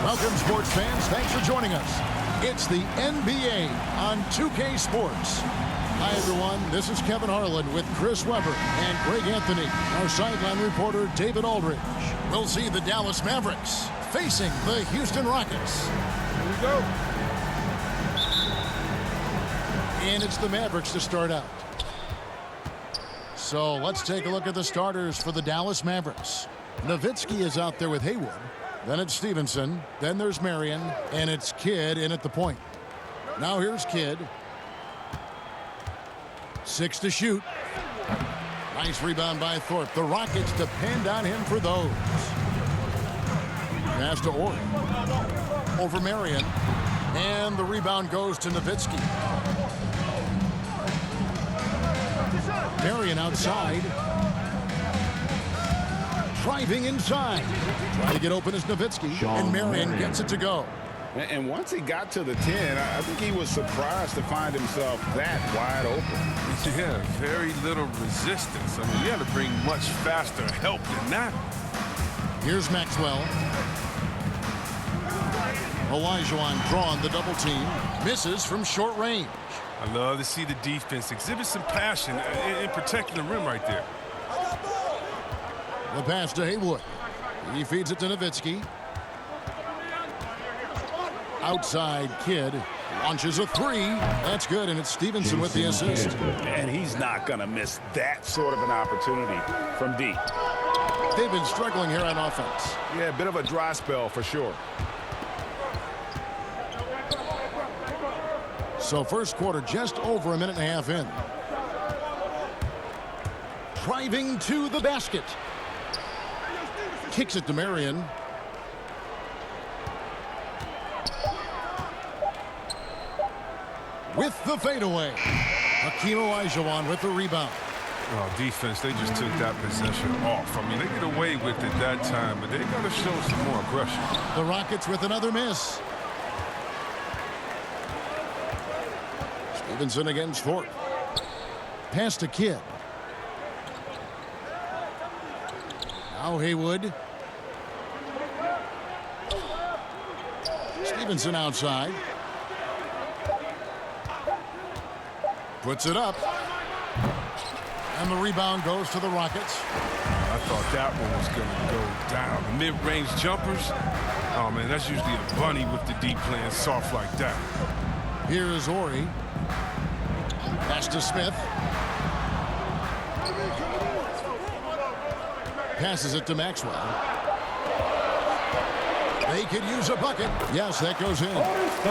Welcome, sports fans. Thanks for joining us. It's the NBA on 2K Sports. Hi, everyone. This is Kevin Harlan with Chris Webber and Greg Anthony. Our sideline reporter, David Aldridge. We'll see the Dallas Mavericks facing the Houston Rockets. Here we go. And it's the Mavericks to start out. So let's take a look at the starters for the Dallas Mavericks. Nowitzki is out there with Haywood. Then it's Stevenson. Then there's Marion. And it's Kidd in at the point. Now here's Kidd. 6 to shoot. Nice rebound by Thorpe. The Rockets depend on him for those. Pass to Ori. Over Marion. And the rebound goes to Nowitzki. Marion outside. Driving inside. Trying to get open is Nowitzki. And Marion gets it to go. And once he got to the 10, I think he was surprised to find himself that wide open. Yeah, very little resistance. I mean, you had to bring much faster help than that. Here's Maxwell. Olajuwon drawing the double team. Misses from short range. I love to see the defense exhibit some passion in protecting the rim right there. The pass to Haywood. He feeds it to Nowitzki. Outside Kidd. Launches a three. That's good, and it's Stevenson with the assist. And he's not going to miss that sort of an opportunity from deep. They've been struggling here on offense. Yeah, a bit of a dry spell for sure. So first quarter just over a minute and a half in. Driving to the basket. Kicks it to Marion. With the fadeaway. Hakeem Olajuwon with the rebound. Oh, defense, they just took that possession off. I mean, they get away with it that time, but they got to show some more aggression. The Rockets with another miss. Stevenson against Thorpe. Pass to Kidd. Now Haywood. Stevenson outside. Puts it up. And the rebound goes to the Rockets. I thought that one was going to go down. The mid-range jumpers, oh, man, that's usually a bunny with the deep playing soft like that. Here is Ori. Pass to Smith. Passes it to Maxwell. They could use a bucket. Yes, that goes in.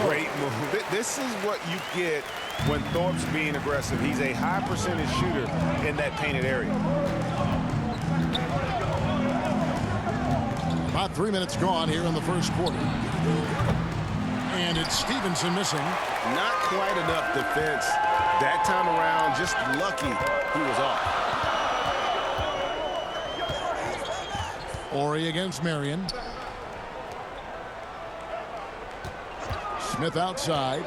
Great move. This is what you get when Thorpe's being aggressive. He's a high percentage shooter in that painted area. About 3 minutes gone here in the first quarter. And it's Stevenson missing. Not quite enough defense that time around. Just lucky he was off. Ori against Marion. Smith outside.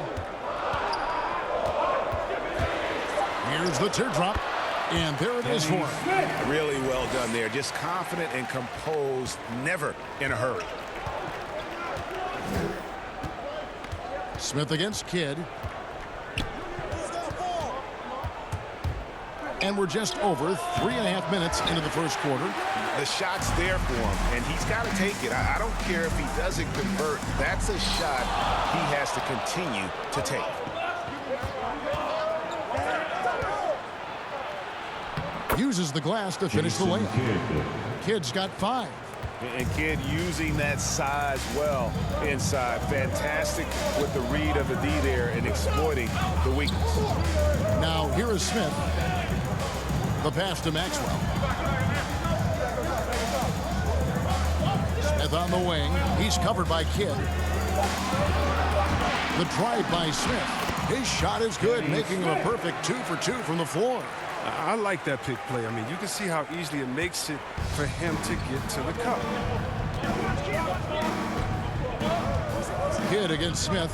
Here's the teardrop. And there it is for him. Really well done there. Just confident and composed. Never in a hurry. Smith against Kidd. And we're just over 3.5 minutes into the first quarter. The shot's there for him, and he's got to take it. I don't care if he doesn't convert. That's a shot he has to continue to take. Uses the glass to finish the layup. Kidd's got 5. And Kidd using that size well inside. Fantastic with the read of the D there and exploiting the weakness. Now here is Smith. The pass to Maxwell. Smith on the wing. He's covered by Kidd. The drive by Smith. His shot is good, making him a perfect 2 for 2 from the floor. I like that pick play. I mean, you can see how easily it makes it for him to get to the cup. Kidd against Smith.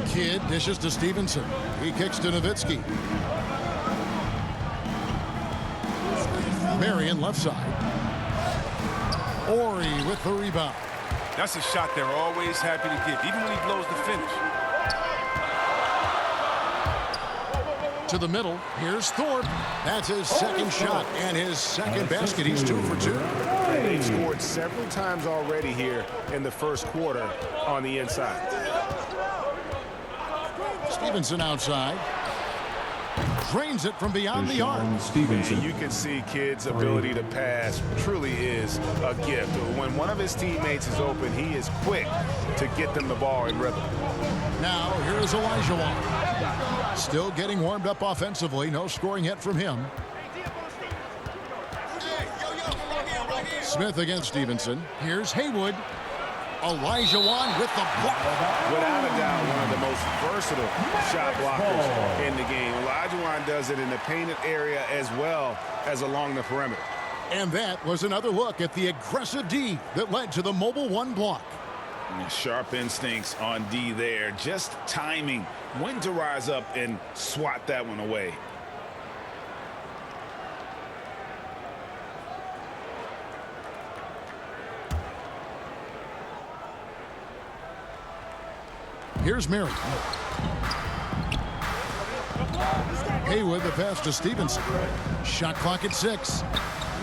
Kidd dishes to Stevenson. He kicks to Nowitzki. Marion left side. Ori with the rebound. That's a shot they're always happy to get, even when he blows the finish. To the middle. Here's Thorpe. That's his second shot and his second basket. He's 2 for 2. They've scored several times already here in the first quarter on the inside. Stevenson outside. Drains it from beyond the arc. And you can see Kidd's ability to pass truly is a gift. When one of his teammates is open, he is quick to get them the ball in rhythm. Now, here is Olajuwon. Still getting warmed up offensively. No scoring yet from him. Smith against Stevenson. Here's Haywood. Olajuwon with the block. Without a doubt, one of the most versatile shot blockers in the game. Olajuwon does it in the painted area as well as along the perimeter. And that was another look at the aggressive D that led to the mobile 1 block. Sharp instincts on D there. Just timing when to rise up and swat that one away. Here's Mary. Haywood, the pass to Stevenson. Shot clock at 6.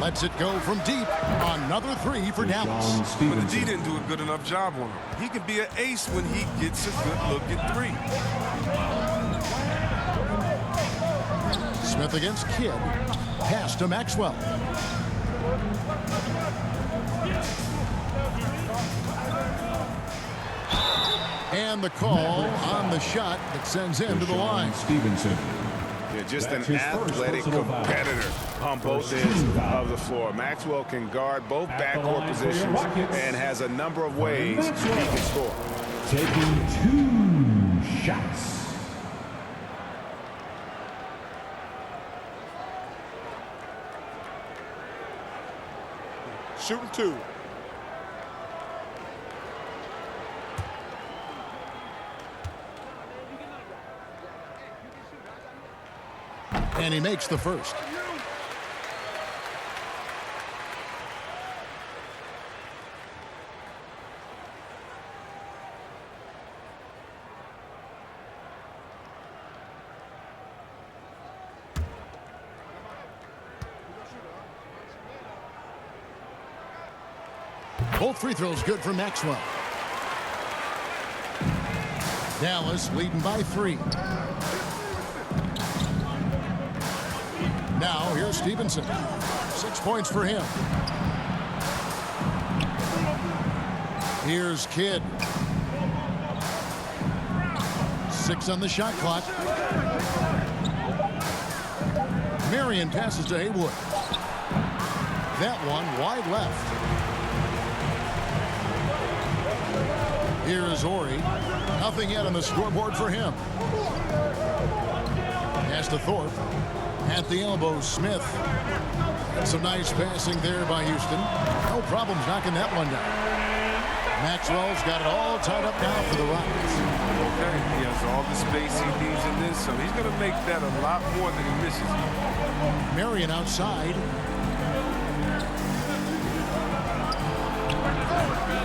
Lets it go from deep. Another 3 for Dallas. But the D didn't do a good enough job on him. He can be an ace when he gets a good look at 3. Smith against Kidd. Pass to Maxwell. And the call on the shot that sends him to the line. Stevenson. Yeah, just an athletic competitor on both ends of the floor. Maxwell can guard both backcourt positions and has a number of ways he can score. Taking 2 shots. Shooting 2. And he makes the first. Both free throws good for Maxwell. Dallas leading by 3. Now, here's Stevenson. 6 points for him. Here's Kidd. 6 on the shot clock. Marion passes to Haywood. That one wide left. Here is Ori. Nothing yet on the scoreboard for him. Pass to Thorpe. At the elbow, Smith. Some nice passing there by Houston. No problems knocking that one down. Maxwell's got it all tied up now for the Rockets. Okay, he has all the space he needs in this, so he's going to make that a lot more than he misses. Marion outside.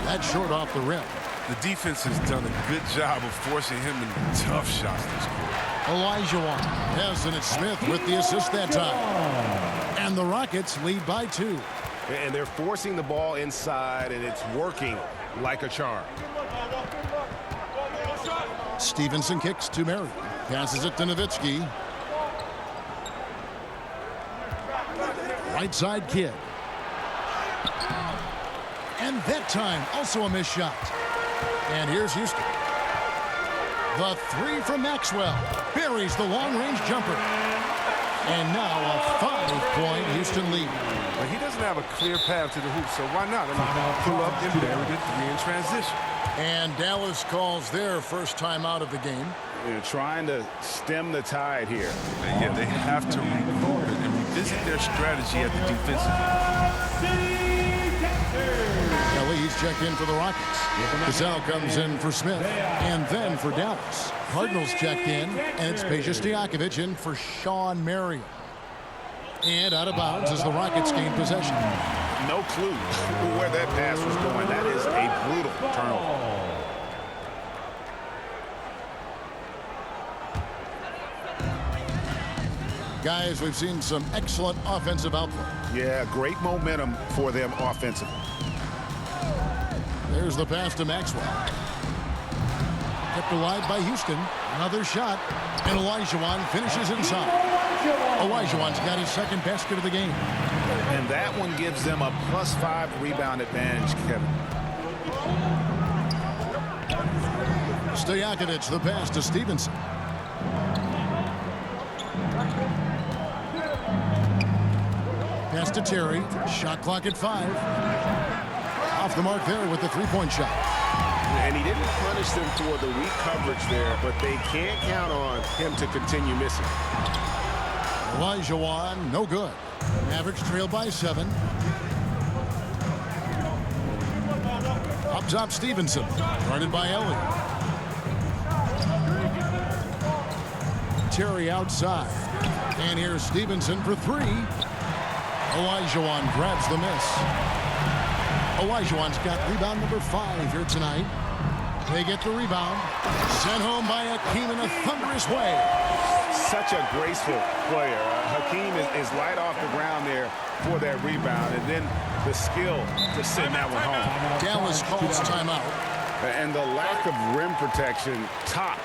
That's short off the rim. The defense has done a good job of forcing him into tough shots this quarter. Olajuwon. Yes, and it's Smith with the assist that time. And the Rockets lead by 2. And they're forcing the ball inside, and it's working like a charm. Stevenson kicks to Marion. Passes it to Nowitzki. Right side Kidd. And that time, also a missed shot. And here's Houston. The 3 from Maxwell. Buries the long-range jumper. And now a 5-point Houston lead. But he doesn't have a clear path to the hoop, so why not? Pull up and bury the 3 in transition. And Dallas calls their first time out of the game. They're trying to stem the tide here. Yeah, they have to regroup and revisit their strategy at the defensive end. He's checked in for the Rockets. Cassell comes in for Smith and then for Dallas. Cardinals checked in, and it's Peja Stojakovic in for Sean Marion. And out of bounds as the Rockets gain possession. No clue where that pass was going. That is a brutal Guys, we've seen some excellent offensive output. Yeah, great momentum for them offensively. There's the pass to Maxwell. Kept alive by Houston. Another shot. And Olajuwon finishes inside. Olajuwon's got his second basket of the game. And that one gives them a +5 rebound advantage, Kevin. Stojakovic, the pass to Stevenson. Pass to Terry. Shot clock at 5. Off the mark there with the three-point shot. And he didn't punish them for the weak coverage there, but they can't count on him to continue missing. Olajuwon, no good. Mavericks trail by 7. Up top, Stevenson. Guarded by Ellie. Terry outside. And here's Stevenson for 3. Olajuwon grabs the miss. Olajuwon's got rebound number 5 here tonight. They get the rebound. Sent home by Hakeem in a thunderous way. Such a graceful player. Hakeem is light off the ground there for that rebound. And then the skill to send that one home. Dallas calls timeout. And the lack of rim protection, top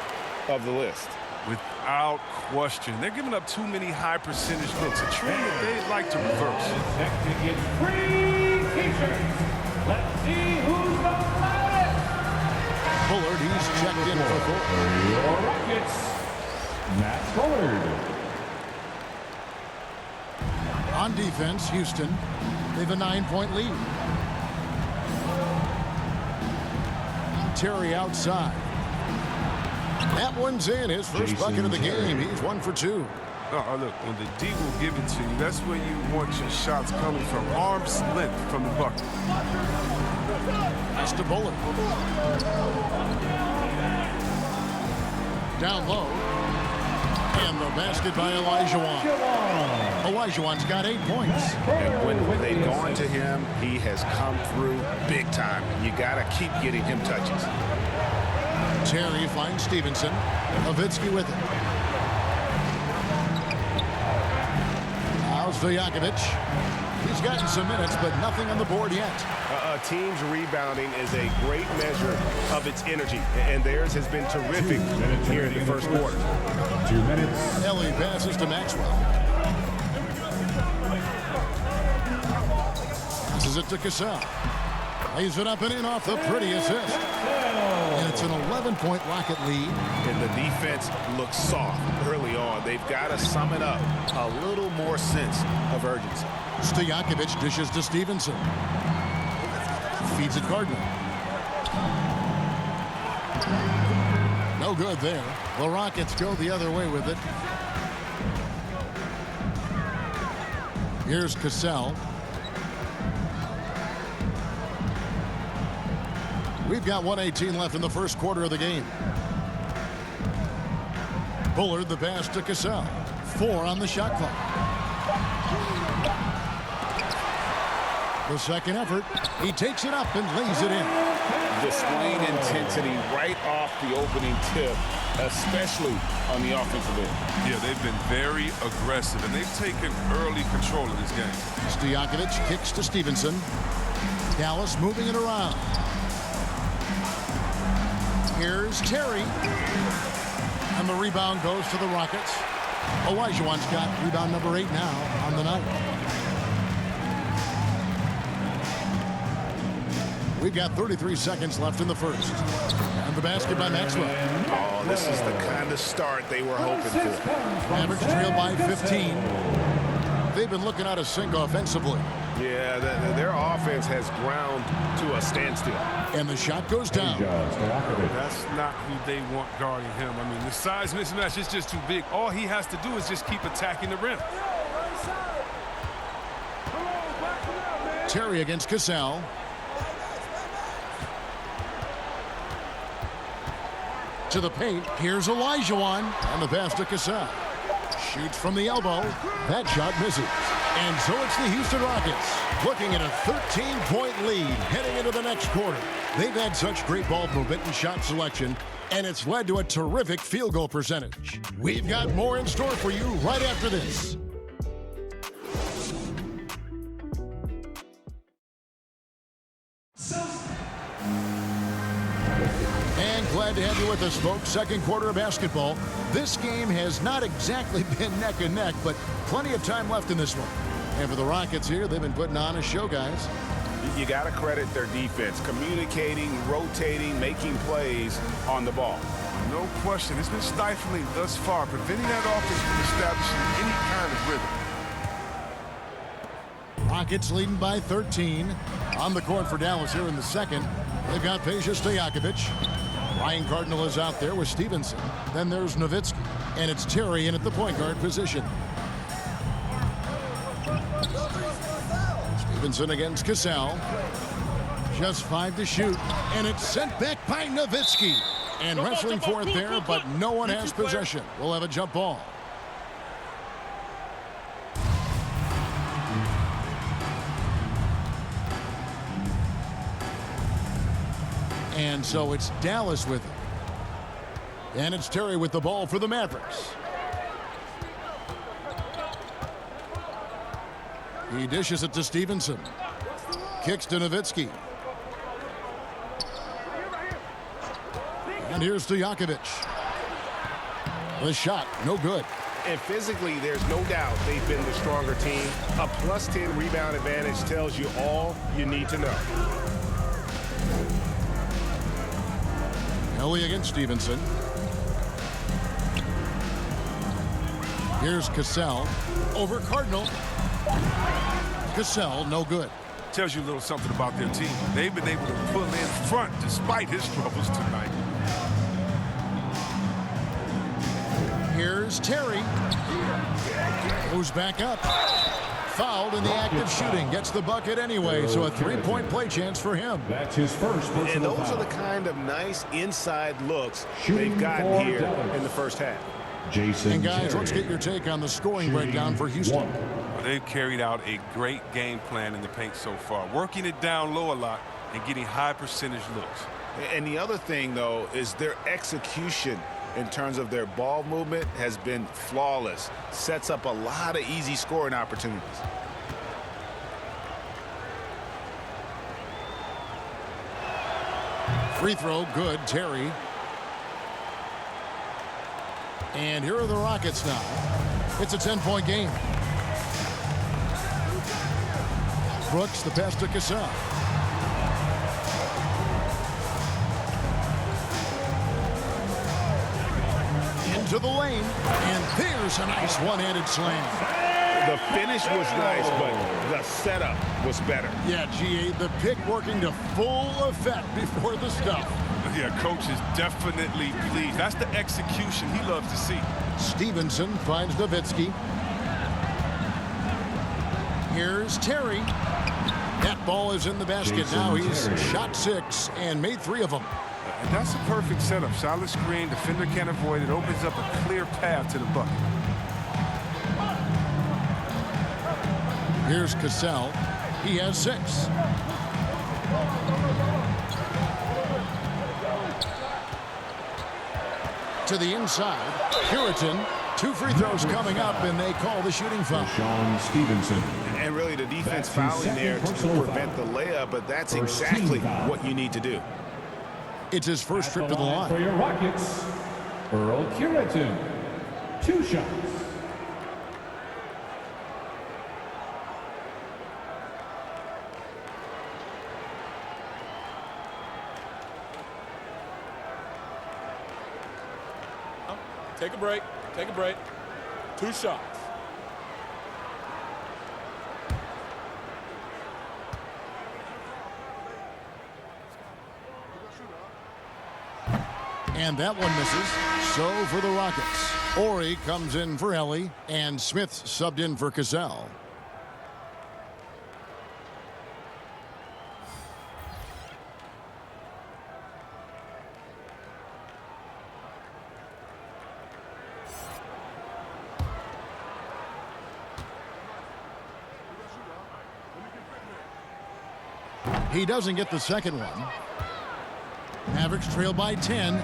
of the list. Without question. They're giving up too many high percentage looks. A trend that they'd like to reverse. Next to get free t-shirts. Let's see who's the loudest. Bullard, he's checked in for 4. Your Rockets, Matt Bullard. On defense, Houston, they have a 9-point lead. Terry outside. That one's in. His first bucket of the game. He's 1 for 2. Oh, look, when the D will give it to you, that's where you want your shots coming from. Arm's length from the bucket. That's to Bullard. Down low. And the basket by Olajuwon. Olajuwon's got 8 points. And when they've gone to him, he has come through big time. You got to keep getting him touches. Terry finds Stevenson. Nowitzki with it. Now Stojakovic. He's gotten some minutes, but nothing on the board yet. A team's rebounding is a great measure of its energy, and theirs has been terrific here in the first quarter. 2 minutes. Ellie passes to Maxwell. Passes it to Cassell. Lays it up and in off the pretty assist. And it's an 11-point Rocket lead. And the defense looks soft early on. They've got to sum it up. A little more sense of urgency. Stojakovic dishes to Stevenson. Feeds it Gardner. No good there. The Rockets go the other way with it. Here's Cassell. We've got 1:18 left in the first quarter of the game. Bullard, the pass to Cassell. 4 on the shot clock. The second effort. He takes it up and lays it in. Displaying intensity right off the opening tip, especially on the offensive end. Yeah, they've been very aggressive, and they've taken early control of this game. Stojakovic kicks to Stevenson. Dallas moving it around. Here's Terry. And the rebound goes to the Rockets. Olajuwon's got rebound number 8 now on the night. We've got 33 seconds left in the first. And the basket by Maxwell. Oh, this is the kind of start they were hoping for. Mavericks trail by 15. They've been looking out of sync offensively. Yeah, their offense has ground to a standstill. And the shot goes down. That's not who they want guarding him. I mean, the size mismatch is just too big. All he has to do is just keep attacking the rim. Terry against Cassell. To the paint. Here's Olajuwon. And the pass to Cassell. Shoots from the elbow. That shot misses. And so it's the Houston Rockets looking at a 13-point lead heading into the next quarter. They've had such great ball movement and shot selection, and it's led to a terrific field goal percentage. We've got more in store for you right after this. And glad to have you with us, folks. Second quarter of basketball. This game has not exactly been neck and neck, but plenty of time left in this one. And for the Rockets here, they've been putting on a show, guys. You got to credit their defense, communicating, rotating, making plays on the ball. No question. It's been stifling thus far, preventing that offense from establishing any kind of rhythm. Rockets leading by 13. On the court for Dallas here in the second. They've got Peja Stojakovic. Ryan Cardinal is out there with Stevenson. Then there's Nowitzki. And it's Terry in at the point guard position. Stevenson against Cassell. Just 5 to shoot. And it's sent back by Nowitzki. And wrestling for it there, but no one has possession. We'll have a jump ball. And so it's Dallas with it. And it's Terry with the ball for the Mavericks. He dishes it to Stevenson. Kicks to Nowitzki. And here's Stojakovic. The shot, no good. And physically, there's no doubt they've been the stronger team. A plus 10 rebound advantage tells you all you need to know. Ellie against Stevenson. Here's Cassell over Cardinal. Cassell, no good. Tells you a little something about their team. They've been able to pull in front despite his troubles tonight. Here's Terry. Goes back up. Fouled in the act of shooting. Gets the bucket anyway, so a three-point play chance for him. That's his first personal And those foul. are the kind of nice inside looks they've gotten here in the first half. Jason And guys, Terry. let's get your take on the scoring breakdown for Houston. Well, they've carried out a great game plan in the paint so far, working it down low a lot and getting high percentage looks. And the other thing, though, is their execution in terms of their ball movement has been flawless. Sets up a lot of easy scoring opportunities. Free throw, good, Terry. And here are the Rockets now. It's a 10-point game. Brooks, the pass to Cassell. Into the lane, and there's a nice one-handed slam. The finish was nice, but the setup was better. Yeah, GA, the pick working to full effect before the stuff. Yeah, coach is definitely pleased. That's the execution he loves to see. Stevenson finds Nowitzki. Here's Terry. That ball is in the basket. Jason Now he's Terry. shot 6 and made 3 of them. And that's a perfect setup. Solid screen, defender can't avoid it. Opens up a clear path to the bucket. Here's Cassell. He has 6. To the inside. Puritan. 2 free throws coming up, and they call the shooting foul. Sean Stevenson. And really, the defense That's his fouling there second to personal prevent the foul. layup, but that's First exactly team foul. what you need to do. It's his first trip to the For line. your Rockets, Earl Curitan. 2 shots. Take a break. Take a break. 2 shots. And that one misses. So for the Rockets, Ori comes in for Ellie, and Smith subbed in for Cassell. He doesn't get the second one. Mavericks trail by 10.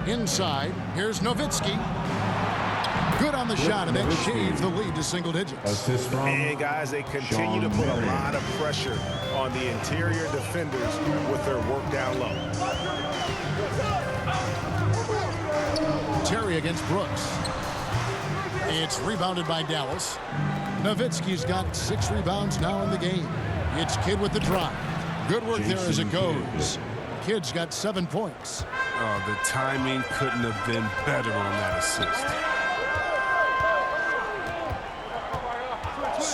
Inside, here's Nowitzki. Good on the shot, and that shaves the lead to single digits. And guys, they continue to put a lot of pressure on the interior defenders with their work down low. Terry against Brooks. It's rebounded by Dallas. Nowitzki's got 6 rebounds now in the game. It's Kidd with the drive. Good work there as it goes. Kidd's got 7 points. Oh, the timing couldn't have been better on that assist.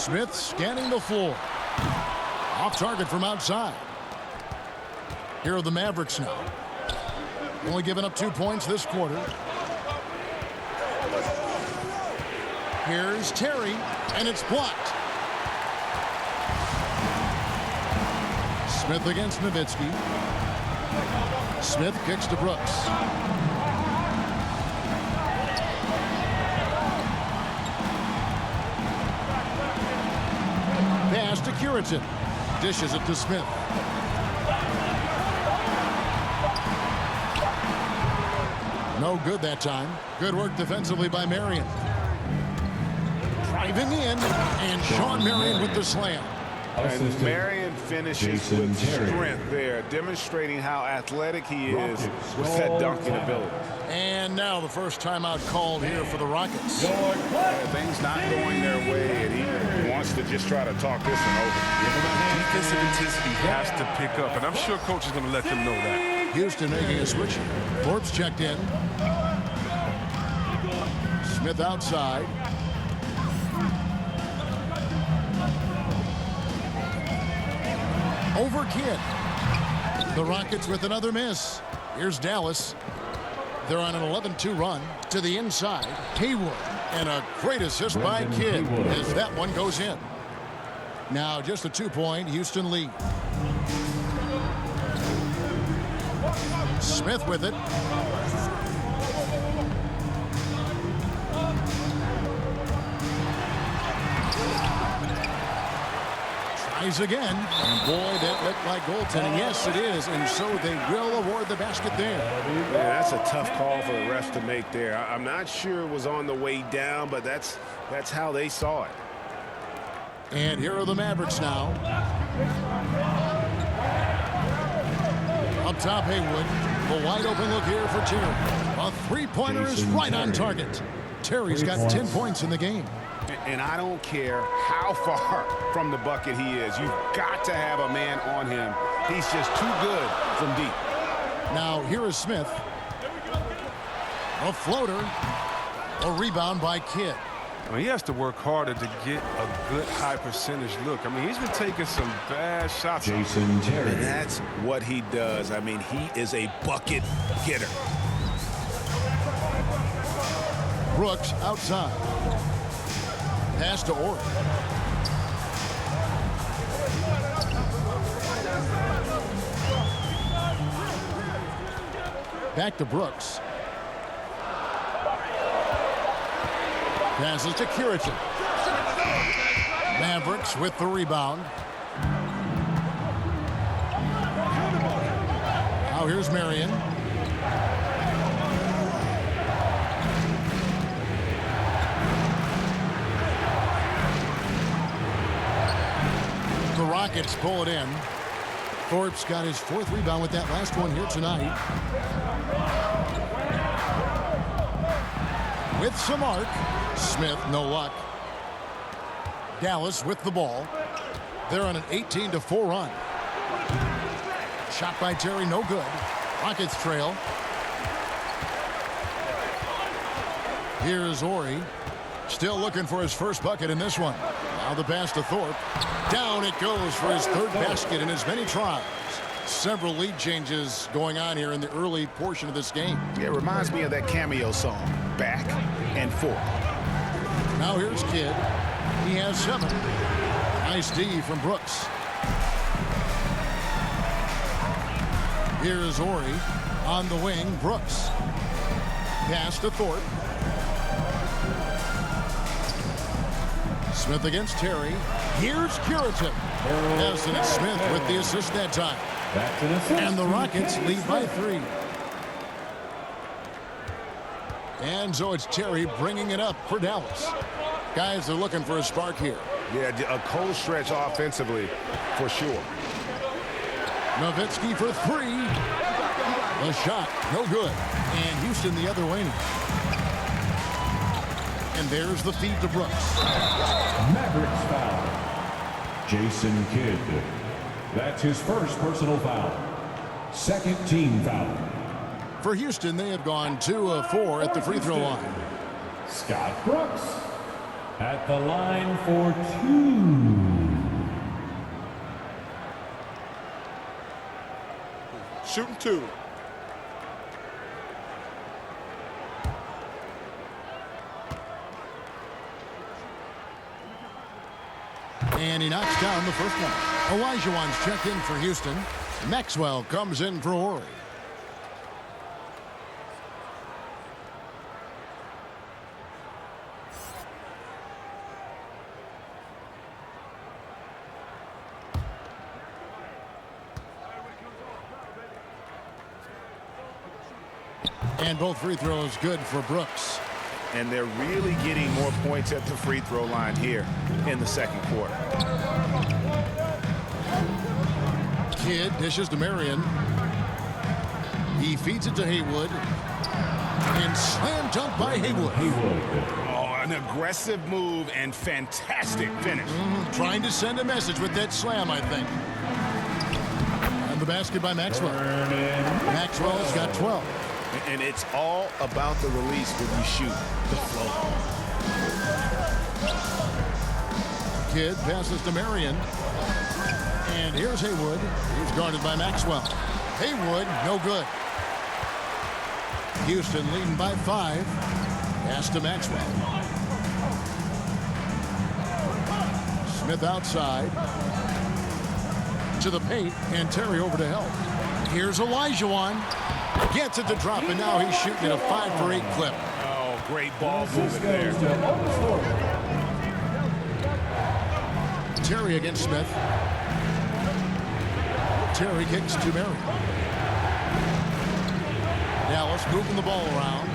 Smith scanning the floor. Off target from outside. Here are the Mavericks now. Only giving up 2 points this quarter. Here's Terry, and it's blocked. Smith against Nowitzki. Smith kicks to Brooks. Pass to Curitin. Dishes it to Smith. No good that time. Good work defensively by Marion. Driving in, and Sean Marion with the slam. And Marion finishes with strength there, demonstrating how athletic he is with that dunking ability. And now the first timeout called here for the Rockets. Things not going their way, and he wants to just try to talk this one over. Defensive intensity has to pick up, and I'm sure coach is going to let them know that. Houston making a switch. Forbes checked in. Smith outside. Over Kidd. The Rockets with another miss. Here's Dallas. They're on an 11-2 run to the inside. Haywood. And a great assist by Kidd as that one goes in. Now just a 2-point Houston lead. Smith with it. Tries again. And boy, that looked like goaltending. Yes, it is. And so they will award the basket there. Yeah, that's a tough call for the refs to make there. I'm not sure it was on the way down, but that's how they saw it. And here are the Mavericks now. Up top, Haywood. A wide open look here for Terry. A three-pointer is right on target. Terry's got 10 points in the game. And I don't care how far from the bucket he is. You've got to have a man on him. He's just too good from deep. Now here is Smith. A floater. A rebound by Kidd. I mean, he has to work harder to get a good high percentage look. I mean, he's been taking some bad shots. Jason Terry. And that's what he does. I mean, he is a bucket getter. Brooks outside. Pass to Orr. Back to Brooks. Passes to Curitin. Mavericks with the rebound. Now here's Marion. The Rockets pull it in. Thorpe's got his 4th rebound with that last one here tonight. With some arc. Smith, no luck. Dallas with the ball. They're on an 18-4 run. Shot by Terry, no good. Rockets trail. Here's Ori. Still looking for his first bucket in this one. Now the pass to Thorpe. Down it goes for his 3rd basket in as many tries. Several lead changes going on here in the early portion of this game. It reminds me of that Cameo song, Back and Forth. Now here's Kidd. He has 7. Nice D from Brooks. Here's Ori on the wing. Brooks. Pass to Thorpe. Smith against Terry. Here's Curitin. Yes, and it's Smith with the assist that time. That's an assist. And the Rockets lead by 3. And so it's Terry bringing it up for Dallas. Guys, they're looking for a spark here. Yeah, a cold stretch offensively for sure. Nowitzki for 3. The shot, no good. And Houston the other way now. And there's the feed to Brooks. Mavericks foul. Jason Kidd. That's his first personal foul. Second team foul. For Houston, they have gone 2 of 4 at the free throw line. Scott Brooks at the line for 2. Shooting 2. And he knocks down the first one. Olajuwon's checked in for Houston. Maxwell comes in for Horry. And both free throws good for Brooks. And they're really getting more points at the free throw line here in the second quarter. Kidd dishes to Marion. He feeds it to Haywood. And slam dunk by Haywood. Oh, an aggressive move and fantastic finish. Trying to send a message with that slam, I think. And the basket by Maxwell. Maxwell's got 12. And it's all about the release when you shoot the flow. Kidd passes to Marion. And here's Haywood. He's guarded by Maxwell. Haywood, no good. Houston leading by 5. Pass to Maxwell. Smith outside. To the paint, and Terry over to help. Here's Olajuwon. Gets it to drop, and now he's shooting at a 5 for 8 clip. Oh, great ball movement there. Terry against Smith. Terry kicks to Marion. Dallas moving the ball around.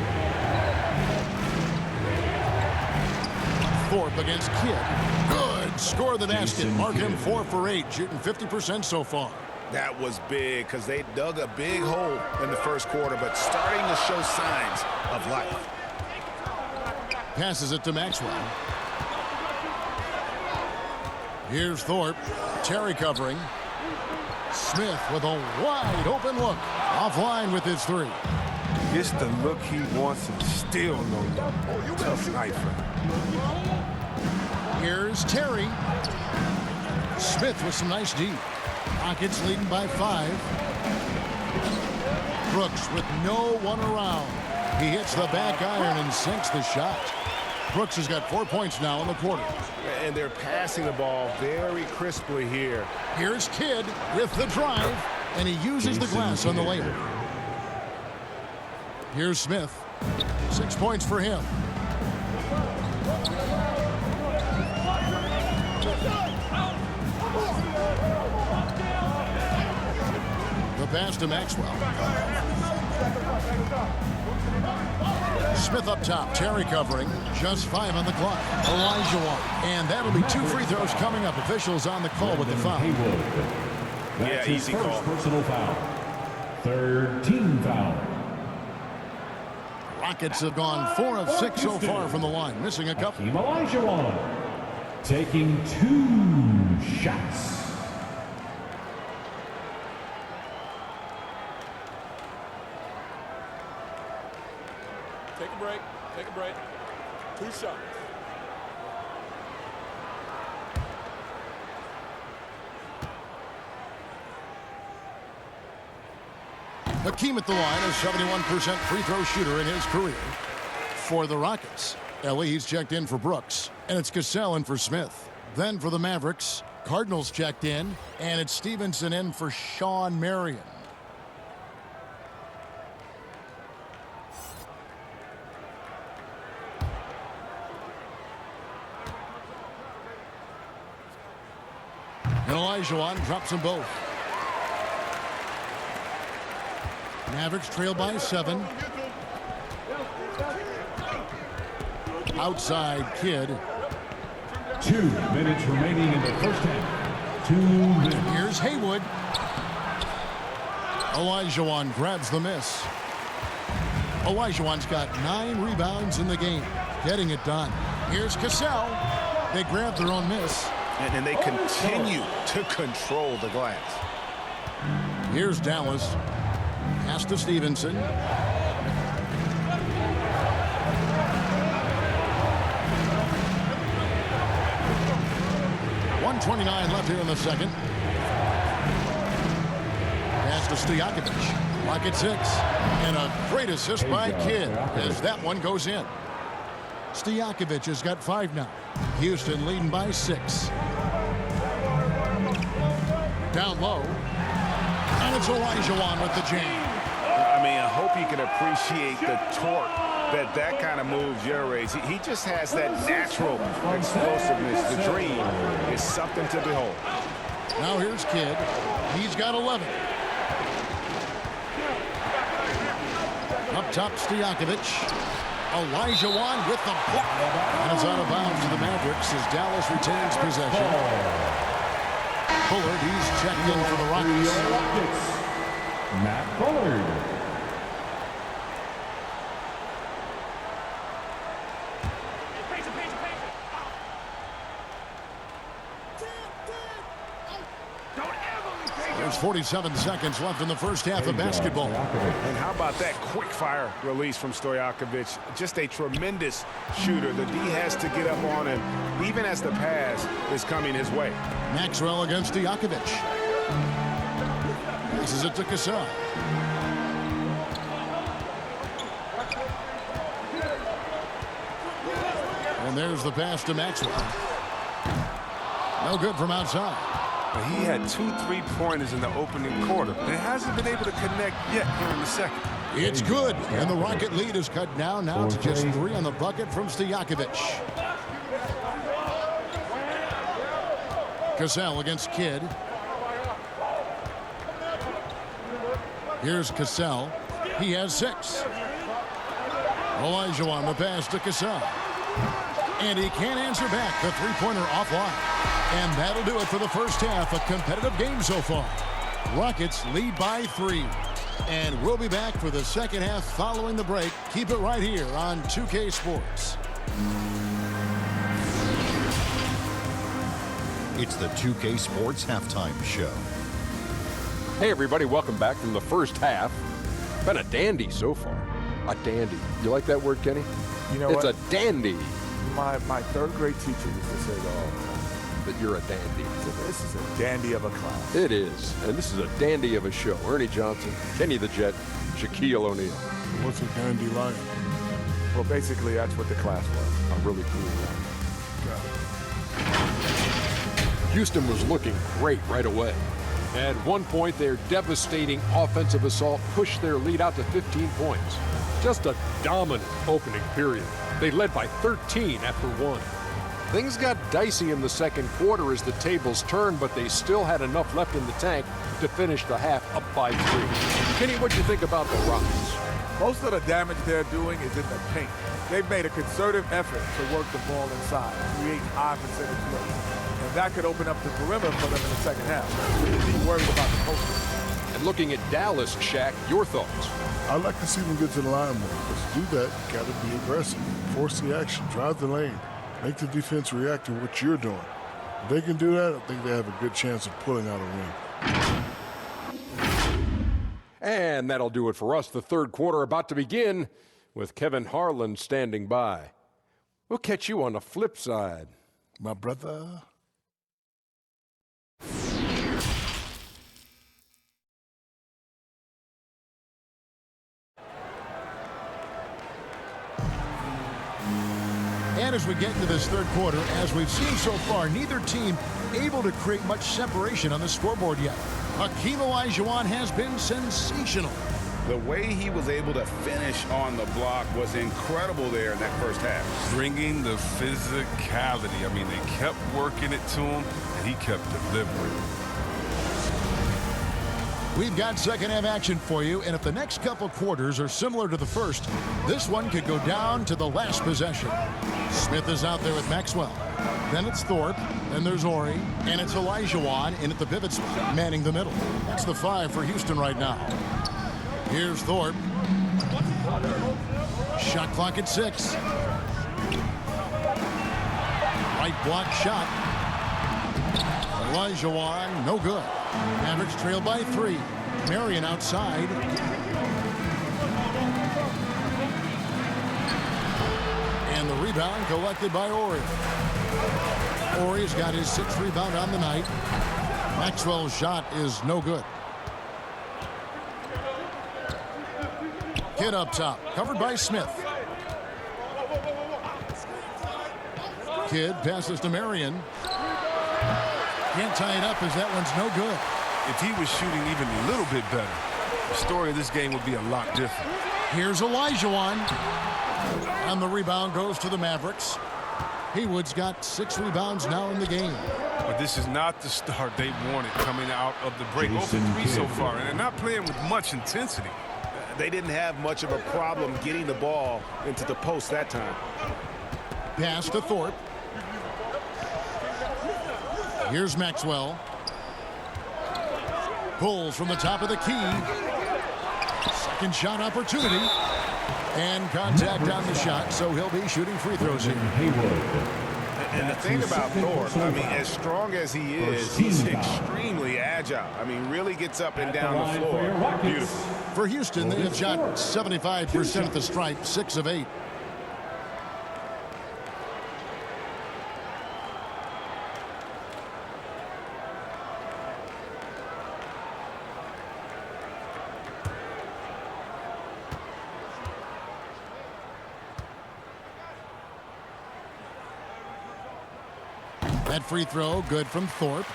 Thorpe against Kidd. Good. Score the basket. Mark him 4 for 8, shooting 50% so far. That was big because they dug a big hole in the first quarter, but starting to show signs of life. Passes it to Maxwell. Here's Thorpe. Terry covering. Smith with a wide open look. Offline with his 3. It's the look he wants and still no tough night for him. Here's Terry. Smith with some nice D. Rockets leading by 5. Brooks with no one around. He hits the back iron and sinks the shot. Brooks has got 4 points now in the quarter. And they're passing the ball very crisply here. Here's Kidd with the drive, and he uses the glass on the layup. Here's Smith. 6 points for him. The pass to Maxwell. Smith up top. Terry covering. Just 5 on the clock. Olajuwon. And that'll be 2 free throws coming up. Officials on the call with the foul. That's his easy first call. personal foul. Third team foul. Rockets have gone 4 of 6 so far from the line. Missing a couple. Team Olajuwon taking 2 shots. Take a break. Take a break. 2 shots. Hakeem at the line, a 71% free throw shooter in his career. For the Rockets, He's checked in for Brooks, and it's Cassell in for Smith. Then for the Mavericks, Cardinals checked in, and it's Stevenson in for Sean Marion. And Olajuwon drops them both. Mavericks trail by 7. Outside Kidd. 2 minutes remaining in the first half. 2 minutes. Here's Haywood. Olajuwon grabs the miss. Olajuwon's got 9 rebounds in the game, getting it done. Here's Cassell. They grab their own miss. And they continue to control the glass. Here's Dallas. Pass to Stevenson. .129 left here in the second. Pass to Stojakovic. Rocket 6. And a great assist by Kidd as that one goes in. Stojakovic has got 5 now. Houston leading by 6. Down low. And it's Olajuwon with the jam. I mean, I hope you can appreciate the torque that kind of move generates. He just has that natural explosiveness. The dream is something to behold. Now here's Kidd. He's got 11. Up top, Stojakovic. Olajuwon with the block. And it's out of bounds to the Mavericks as Dallas retains possession. Bullard, he's checked in for the Rockets. Matt Bullard. There's 47 seconds left in the first half of basketball. And how about that quick fire release from Stojakovic? Just a tremendous shooter. The D has to get up on him, even as the pass is coming his way. Maxwell against Stojakovic. Passes it to Cassell. And there's the pass to Maxwell. No good from outside. He had 2 3-pointers in the opening quarter and hasn't been able to connect yet here in the second. It's good, and the Rocket lead is cut down now to just 3 on the bucket from Stojakovic. Cassell against Kidd. Here's Cassell. He has 6. Olajuwon the pass to Cassell. And he can't answer back. The 3-pointer offline. And that'll do it for the first half. A competitive game so far. Rockets lead by 3. And we'll be back for the second half following the break. Keep it right here on 2K Sports. It's the 2K Sports Halftime Show. Hey everybody, welcome back from the first half. Been a dandy so far. A dandy. You like that word, Kenny? You know it's what? a dandy. My third grade teacher used to say that all the time. That you're a dandy. This is a dandy of a class. It is. And this is a dandy of a show. Ernie Johnson, Kenny the Jet, Shaquille O'Neal. What's a dandy like? Well, basically, that's what the class was. A really cool one. Houston was looking great right away. At one point, their devastating offensive assault pushed their lead out to 15 points. Just a dominant opening period. They led by 13 after 1. Things got dicey in the second quarter as the tables turned, but they still had enough left in the tank to finish the half up by 3. Kenny, what'd you think about the Rockets? Most of the damage they're doing is in the paint. They've made a concerted effort to work the ball inside, create high percentage plays. And that could open up the perimeter for them in the second half. Be worried about the post. And looking at Dallas, Shaq, your thoughts? I'd like to see them get to the line more. But to do that, you got to be aggressive. Force the action. Drive the lane. Make the defense react to what you're doing. If they can do that, I think they have a good chance of pulling out a win. And that'll do it for us. The third quarter about to begin with Kevin Harlan standing by. We'll catch you on the flip side. My brother. And as we get into this third quarter, as we've seen so far, neither team able to create much separation on the scoreboard yet. Hakeem Olajuwon has been sensational. The way he was able to finish on the block was incredible there in that first half. Bringing the physicality. I mean, they kept working it to him, and he kept delivering. We've got second half action for you, and if the next couple quarters are similar to the first, this one could go down to the last possession. Smith is out there with Maxwell. Then it's Thorpe, then there's Ori, and it's Olajuwon in at the pivot spot, manning the middle. That's the 5 for Houston right now. Here's Thorpe. Shot clock at 6. Right block shot. Olajuwon, no good. Mavericks trail by 3. Marion outside. And the rebound collected by Ori. Ori's got his 6th rebound on the night. Maxwell's shot is no good. Kidd up top, covered by Smith. Kidd passes to Marion. Can't tie it up as that one's no good. If he was shooting even a little bit better, the story of this game would be a lot different. Here's Olajuwon. And the rebound goes to the Mavericks. Haywood's got 6 rebounds now in the game. But this is not the start they wanted coming out of the break. 0 for 3 so far, and they're not playing with much intensity. They didn't have much of a problem getting the ball into the post that time. Pass to Thorpe. Here's Maxwell. Pulls from the top of the key. Second shot opportunity. And contact on the shot, so he'll be shooting free throws here. And the thing about Thorpe, I mean, as strong as he is, he's extremely agile. I mean, really gets up and down the floor. Beautiful. For Houston, they have shot 75% at the stripe, 6 of 8. That free throw, good from Thorpe.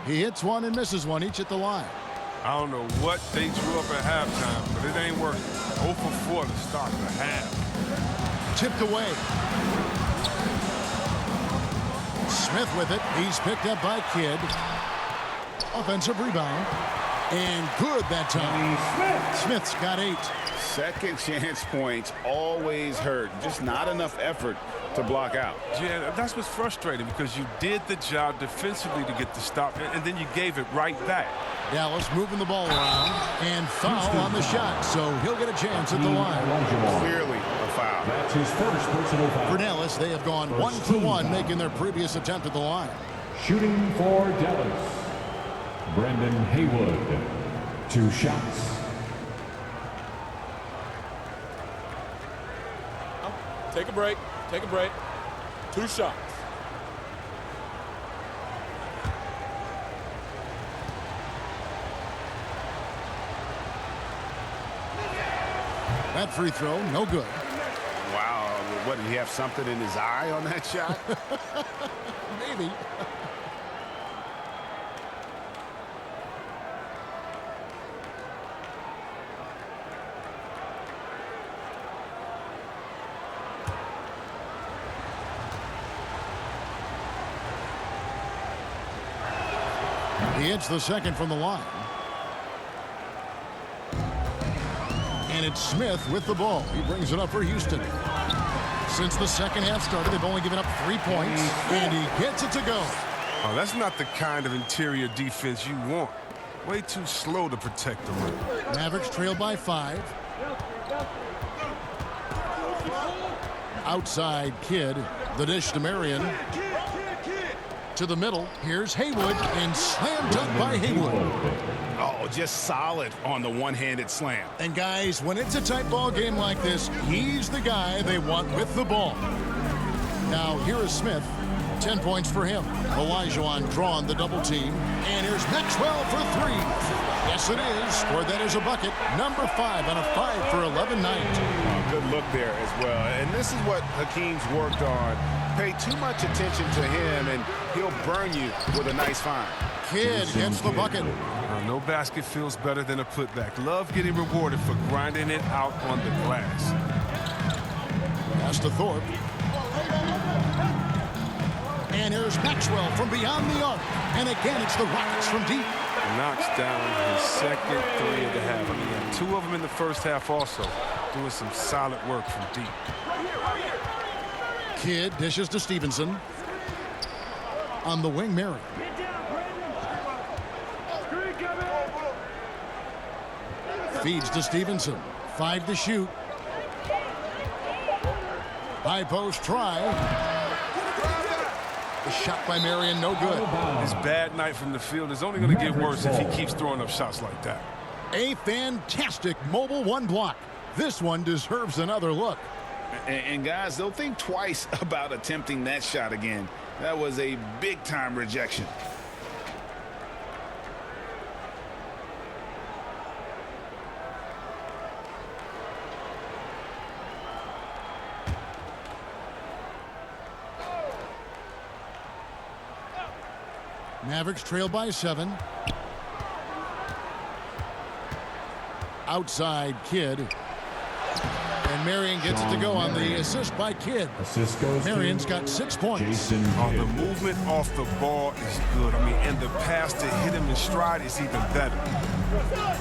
He hits one and misses one, each at the line. I don't know what they drew up at halftime, but it ain't working. 0 for 4 to start the half. Tipped away. Smith with it. He's picked up by Kidd. Offensive rebound. And good that time. Smith's got 8. Second chance points always hurt. Just not enough effort to block out. Yeah, that's what's frustrating, because you did the job defensively to get the stop, and then you gave it right back. Dallas moving the ball around, and foul on the shot, so he'll get a chance at the line. Clearly a foul. That's his first personal foul. For Dallas, they have gone 1 for 1, making their previous attempt at the line. Shooting for Dallas, Brendan Haywood. 2 shots. Take a break. Take a break. 2 shots. That free throw, no good. Wow. What, did he have something in his eye on that shot? Maybe. He hits the second from the line. And it's Smith with the ball. He brings it up for Houston. Since the second half started, they've only given up 3 points, and he gets it to go. Oh, that's not the kind of interior defense you want. Way too slow to protect the rim. Mavericks trail by 5. Outside Kidd. The dish to Marion. To the middle. Here's Haywood, and slam dunk by Haywood. Oh, just solid on the one-handed slam. And guys, when it's a tight ball game like this, he's the guy they want with the ball. Now here is Smith. 10 points for him. Olajuwon drawn the double team. And here's Maxwell for three. Yes, it is. Scored that as a bucket. Number 5 on a 5 for 11 night. Good look there as well. And this is what Hakeem's worked on. Pay too much attention to him, and he'll burn you with a nice find. Kidd gets the bucket. No basket feels better than a putback. Love getting rewarded for grinding it out on the glass. Pass to Thorpe. And here's Maxwell from beyond the arc. And again, it's the Rockets from deep. Knocks down his second three of the half. I mean, he had 2 of them in the first half also, doing some solid work from deep. Kidd dishes to Stevenson. On the wing, Marion. Feeds to Stevenson. 5 to shoot. High post try. The shot by Marion, no good. His bad night from the field is only going to get worse if he keeps throwing up shots like that. A fantastic mobile 1 block. This one deserves another look. And guys, they'll think twice about attempting that shot again. That was a big-time rejection. Mavericks trail by 7. Outside Kidd. And Marion gets it to go on the assist by Kidd. Marion's got 6 points. The movement off the ball is good. I mean, and the pass to hit him in stride is even better.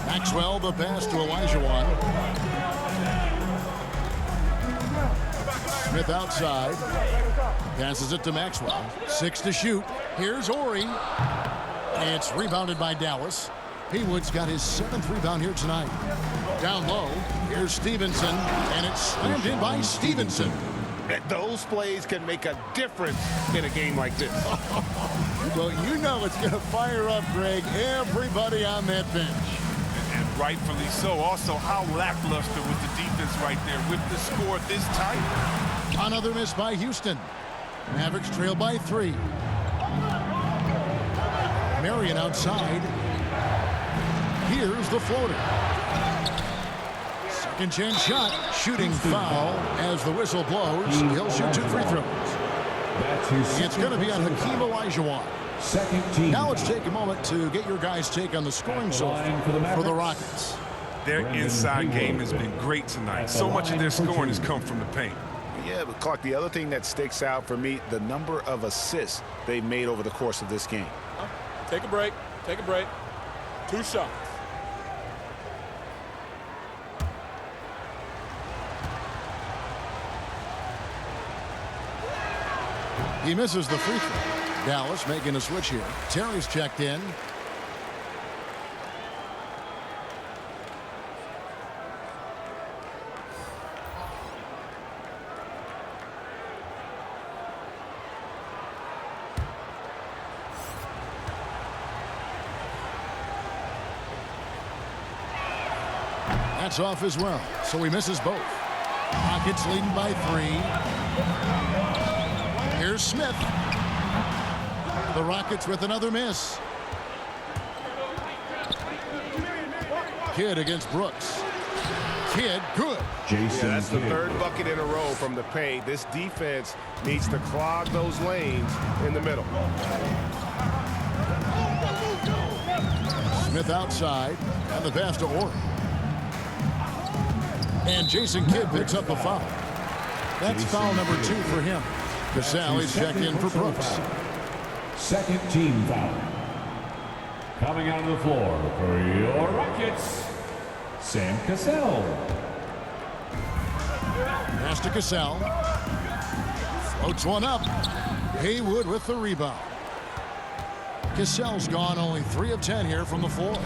Maxwell, the pass to Olajuwon. Smith outside. Passes it to Maxwell. 6 to shoot. Here's Ori. And it's rebounded by Dallas. Haywood's got his 7th rebound here tonight. Down low, here's Stevenson, and it's slammed in by Stevenson. Those plays can make a difference in a game like this. Well, you know it's going to fire up, Greg, everybody on that bench. And rightfully so. Also, how lackluster was the defense right there with the score this tight. Another miss by Houston. Mavericks trail by 3. Marion outside. Here's the floater. Second chance shot. Shooting foul as the whistle blows. He'll shoot 2 free throws. It's going to be on Hakeem Olajuwon. Second team. Now let's take a moment to get your guys' take on the scoring so far for the Rockets. Their inside game has been great tonight. So much of their scoring has come from the paint. Yeah, but Clark, the other thing that sticks out for me, the number of assists they've made over the course of this game. Take a break. Take a break. 2 shots. He misses the free throw. Dallas making a switch here. Terry's checked in. That's off as well, so he misses both. Rockets leading by 3. Here's Smith. The Rockets with another miss. Kidd against Brooks. Kidd, good. That's the 3rd bucket in a row from the paint. This defense needs to clog those lanes in the middle. Smith outside, and the pass to Ori. And Jason Kidd picks up the foul. That's foul number 2 for him. Cassell is checked in for Brooks. Second team foul. Coming out of the floor for your Rockets, Sam Cassell. Pass to Cassell. Floats one up. Haywood with the rebound. Cassell's gone only 3 of 10 here from the floor.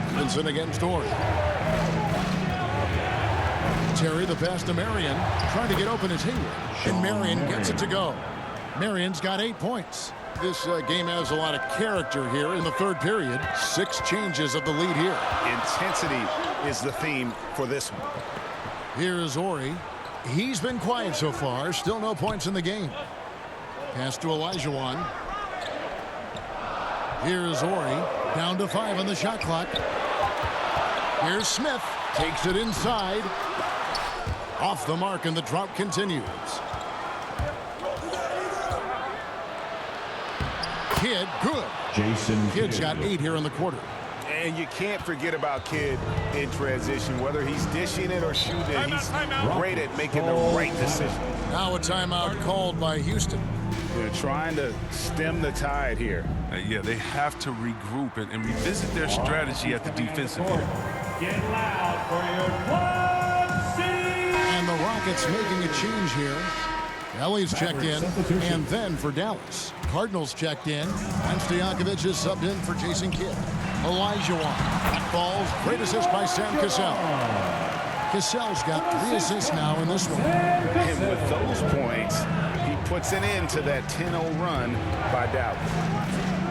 Stevenson against Ori. Terry, the pass to Marion. Trying to get open as Haywood. And Marion gets it to go. Marion's got 8 points. This game has a lot of character here in the 3rd period. 6 changes of the lead here. Intensity is the theme for this one. Here's Ori. He's been quiet so far. Still no points in the game. Pass to Olajuwon. Here's Ori. Down to 5 on the shot clock. Here's Smith. Takes it inside. Off the mark, and the drought continues. Kidd, good. Kidd's got 8 here in the quarter. And you can't forget about Kidd in transition. Whether he's dishing it or shooting it, he's great at making the right decision. Now a timeout called by Houston. They're trying to stem the tide here. Yeah, they have to regroup and revisit their strategy at the defensive end. Get loud for your club city. And the Rockets making a change here. Ellie's checked in, and then for Dallas. Cardinals checked in, and Stojakovic is subbed in for Jason Kidd. Olajuwon. That falls. Great assist by Sam Cassell. Cassell's got 3 assists now in this one. And with those points, he puts an end to that 10-0 run by Dallas.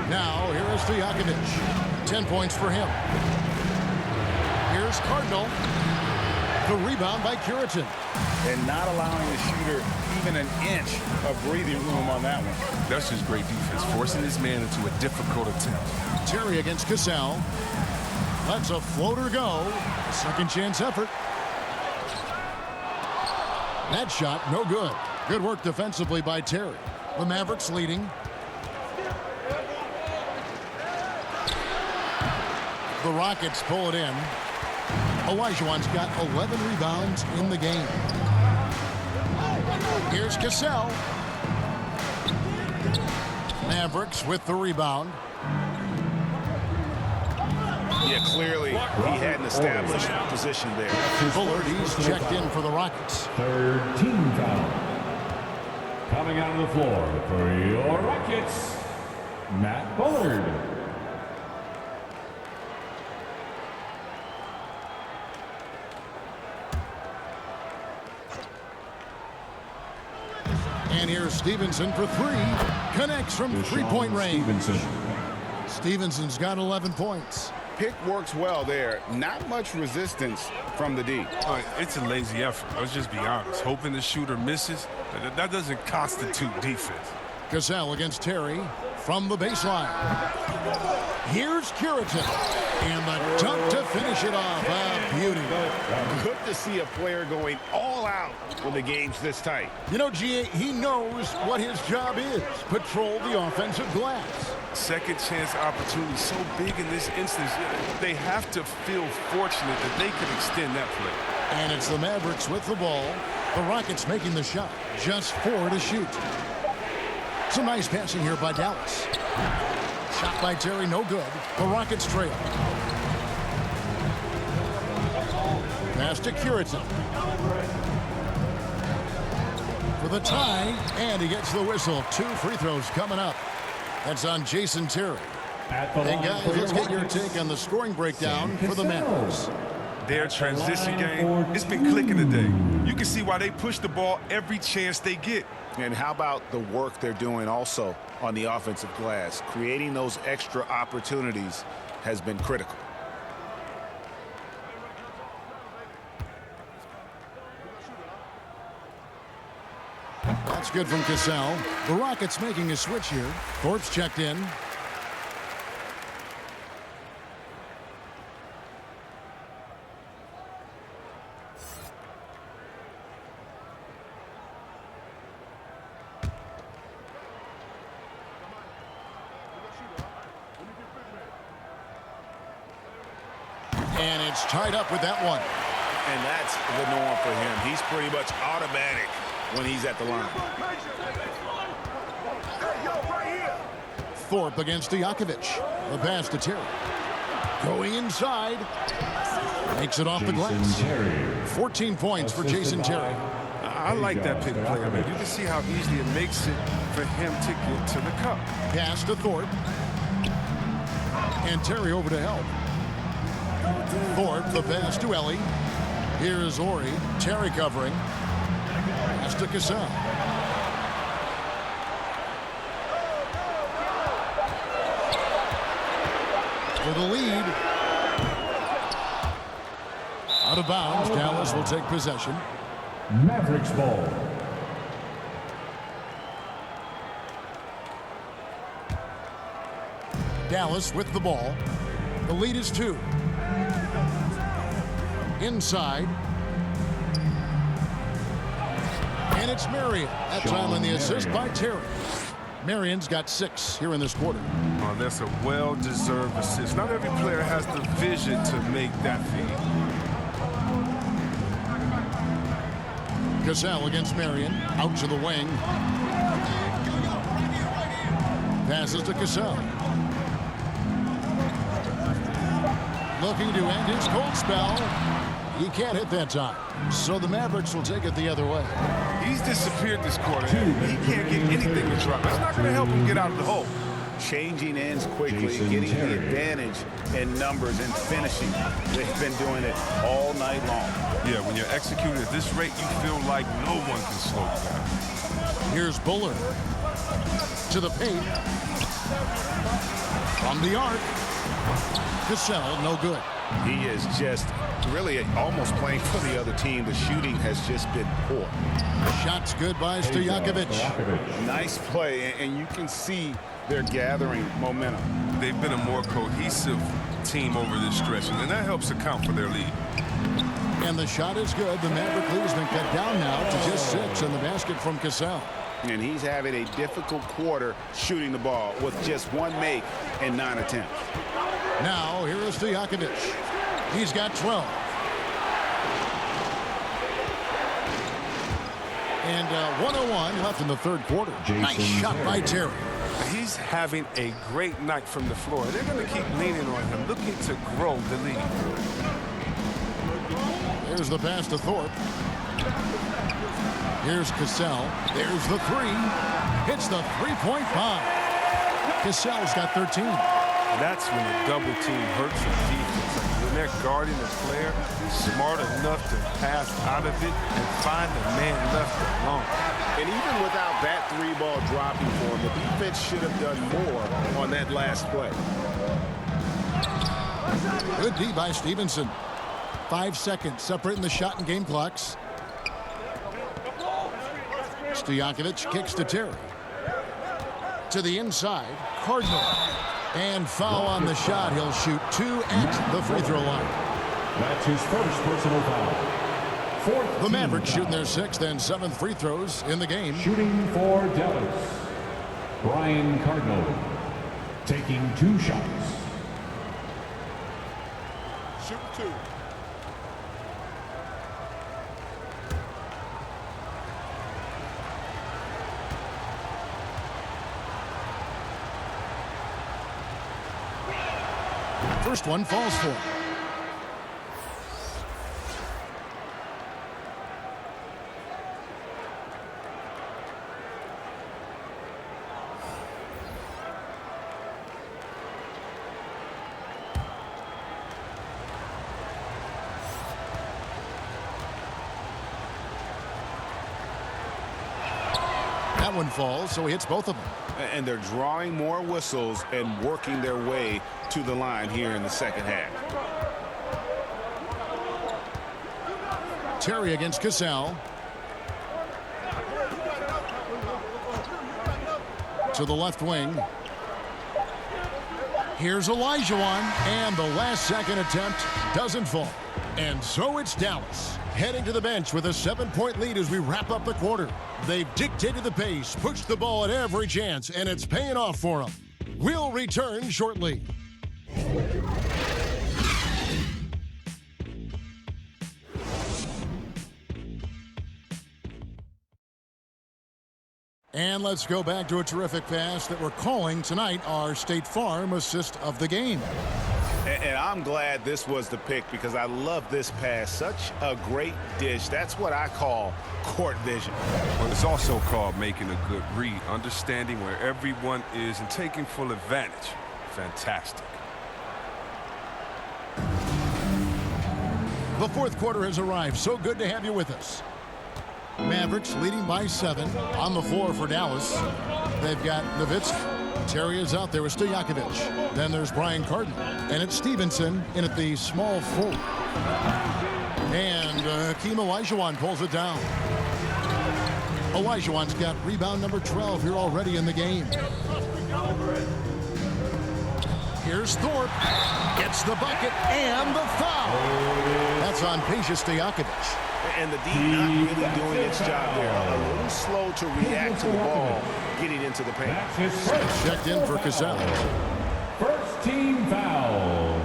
Now, here is Stojakovic. 10 points for him. Here's Cardinal. The rebound by Curitin. And not allowing the shooter even an inch of breathing room on that one. That's just great defense, forcing his man into a difficult attempt. Terry against Cassell. Lets a floater go. Second chance effort. That shot, no good. Good work defensively by Terry. The Mavericks leading. The Rockets pull it in. Olajuwon's got 11 rebounds in the game. Here's Cassell. Mavericks with the rebound. Yeah, clearly he had an established position there. Bullard, he's checked in for the Rockets. Third team foul. Coming out of the floor for your Rockets, Matt Bullard. And here's Stevenson for 3. Connects from three-point range. Stevenson's got 11 points. Pick works well there. Not much resistance from the D. It's a lazy effort. Let's just be honest. Hoping the shooter misses, that doesn't constitute defense. Cassell against Terry from the baseline. Here's Curitin. And the dunk to finish it off. A beauty. Good to see a player going all out when the game's this tight. You know, G.A., he knows what his job is. Patrol the offensive glass. Second chance opportunity so big in this instance. They have to feel fortunate that they could extend that play. And it's the Mavericks with the ball. The Rockets making the shot. Just 4 to shoot. Some nice passing here by Dallas. Shot by Terry, no good. The Rockets trail. Pass to Curitin. For the tie, and he gets the whistle. 2 free throws coming up. That's on Jason Terry. Hey guys, let's get your take on the scoring breakdown for the Mavericks. Their transition game, it's been clicking today. You can see why they push the ball every chance they get. And how about the work they're doing also on the offensive glass? Creating those extra opportunities has been critical. That's good from Cassell. The Rockets making a switch here. Thorpe's checked in. And it's tied up with that one. And that's the norm for him. He's pretty much automatic when he's at the line. Thorpe against Stojakovic. The pass to Terry. Going inside. Makes it off the glass. 14 points for Jason Terry. I like that pick play. I mean, you can see how easily it makes it for him to get to the cup. Pass to Thorpe. And Terry over to help. Thorpe, the pass to Ellie. Here's Ori. Terry covering. Pass to Cassell. For the lead. Out of of bounds. Dallas will take possession. Mavericks ball. Dallas with the ball. The lead is 2. Inside. And it's Marion. That time on the assist by Terry. Marion's got 6 here in this quarter. Oh, that's a well-deserved assist. Not every player has the vision to make that feed. Cassell against Marion. Out to the wing. Passes to Cassell. Looking to end his cold spell. He can't hit that time. So the Mavericks will take it the other way. He's disappeared this quarter. He can't get anything to drop. It's not going to help him get out of the hole. Changing ends quickly, getting the advantage in numbers and finishing. They've been doing it all night long. Yeah, when you're executing at this rate, you feel like no one can slow you down. Here's Buller. To the paint. From the arc. Cassell, no good. He is just really almost playing for the other team. The shooting has just been poor. Shot's good by Stojakovic. Nice play, and you can see they're gathering momentum. They've been a more cohesive team over this stretch, and that helps account for their lead. And the shot is good. The Maverick lead has been cut down now to just 6 in the basket from Cassell. And he's having a difficult quarter shooting the ball with just 1 make and 9 attempts. Now, here is Stojakovic. He's got 12. And 1:01 left in the third quarter. Nice shot by Terry. He's having a great night from the floor. They're going to keep leaning on him, looking to grow the lead. There's the pass to Thorpe. Here's Cassell. There's the 3. Hits the three-point bomb. Cassell's got 13. That's when a double team hurts the defense. Like when they're guarding a player, smart enough to pass out of it and find the man left alone. And even without that 3-ball dropping for him, the defense should have done more on that last play. Good D by Stevenson. 5 seconds separating the shot and game clocks. Stojakovic kicks to Terry. To the inside, Cardinal. And foul on the shot. He'll shoot 2 at the free throw line. That's his first personal foul. The Mavericks shooting their 6th and 7th free throws in the game. Shooting for Dallas, Brian Cardinal, taking 2 shots. Shoot 2. First one falls for him. That one falls, so he hits both of them. And they're drawing more whistles and working their way to the line here in the second half. Terry against Cassell. To the left wing. Here's Olajuwon, and the last second attempt doesn't fall. And so it's Dallas heading to the bench with a 7-point lead as we wrap up the quarter. They've dictated the pace, pushed the ball at every chance, and it's paying off for them. We'll return shortly. And let's go back to a terrific pass that we're calling tonight our State Farm assist of the game. And I'm glad this was the pick because I love this pass. Such a great dish. That's what I call court vision. Well, it's also called making a good read, understanding where everyone is and taking full advantage. Fantastic. The fourth quarter has arrived. So good to have you with us. Mavericks leading by 7 on the floor for Dallas. They've got Nowitzki. Terry is out there with Stojakovic. Then there's Brian Cardinal. And it's Stevenson in at the small forward. And Hakeem Olajuwon pulls it down. Olajuwon's got rebound number 12 here already in the game. Here's Thorpe. Gets the bucket and the foul. That's on Peja Stojakovic. And the D not really doing its job there. A little slow to react to the ball getting into the paint. Checked in for Cassell. First team foul.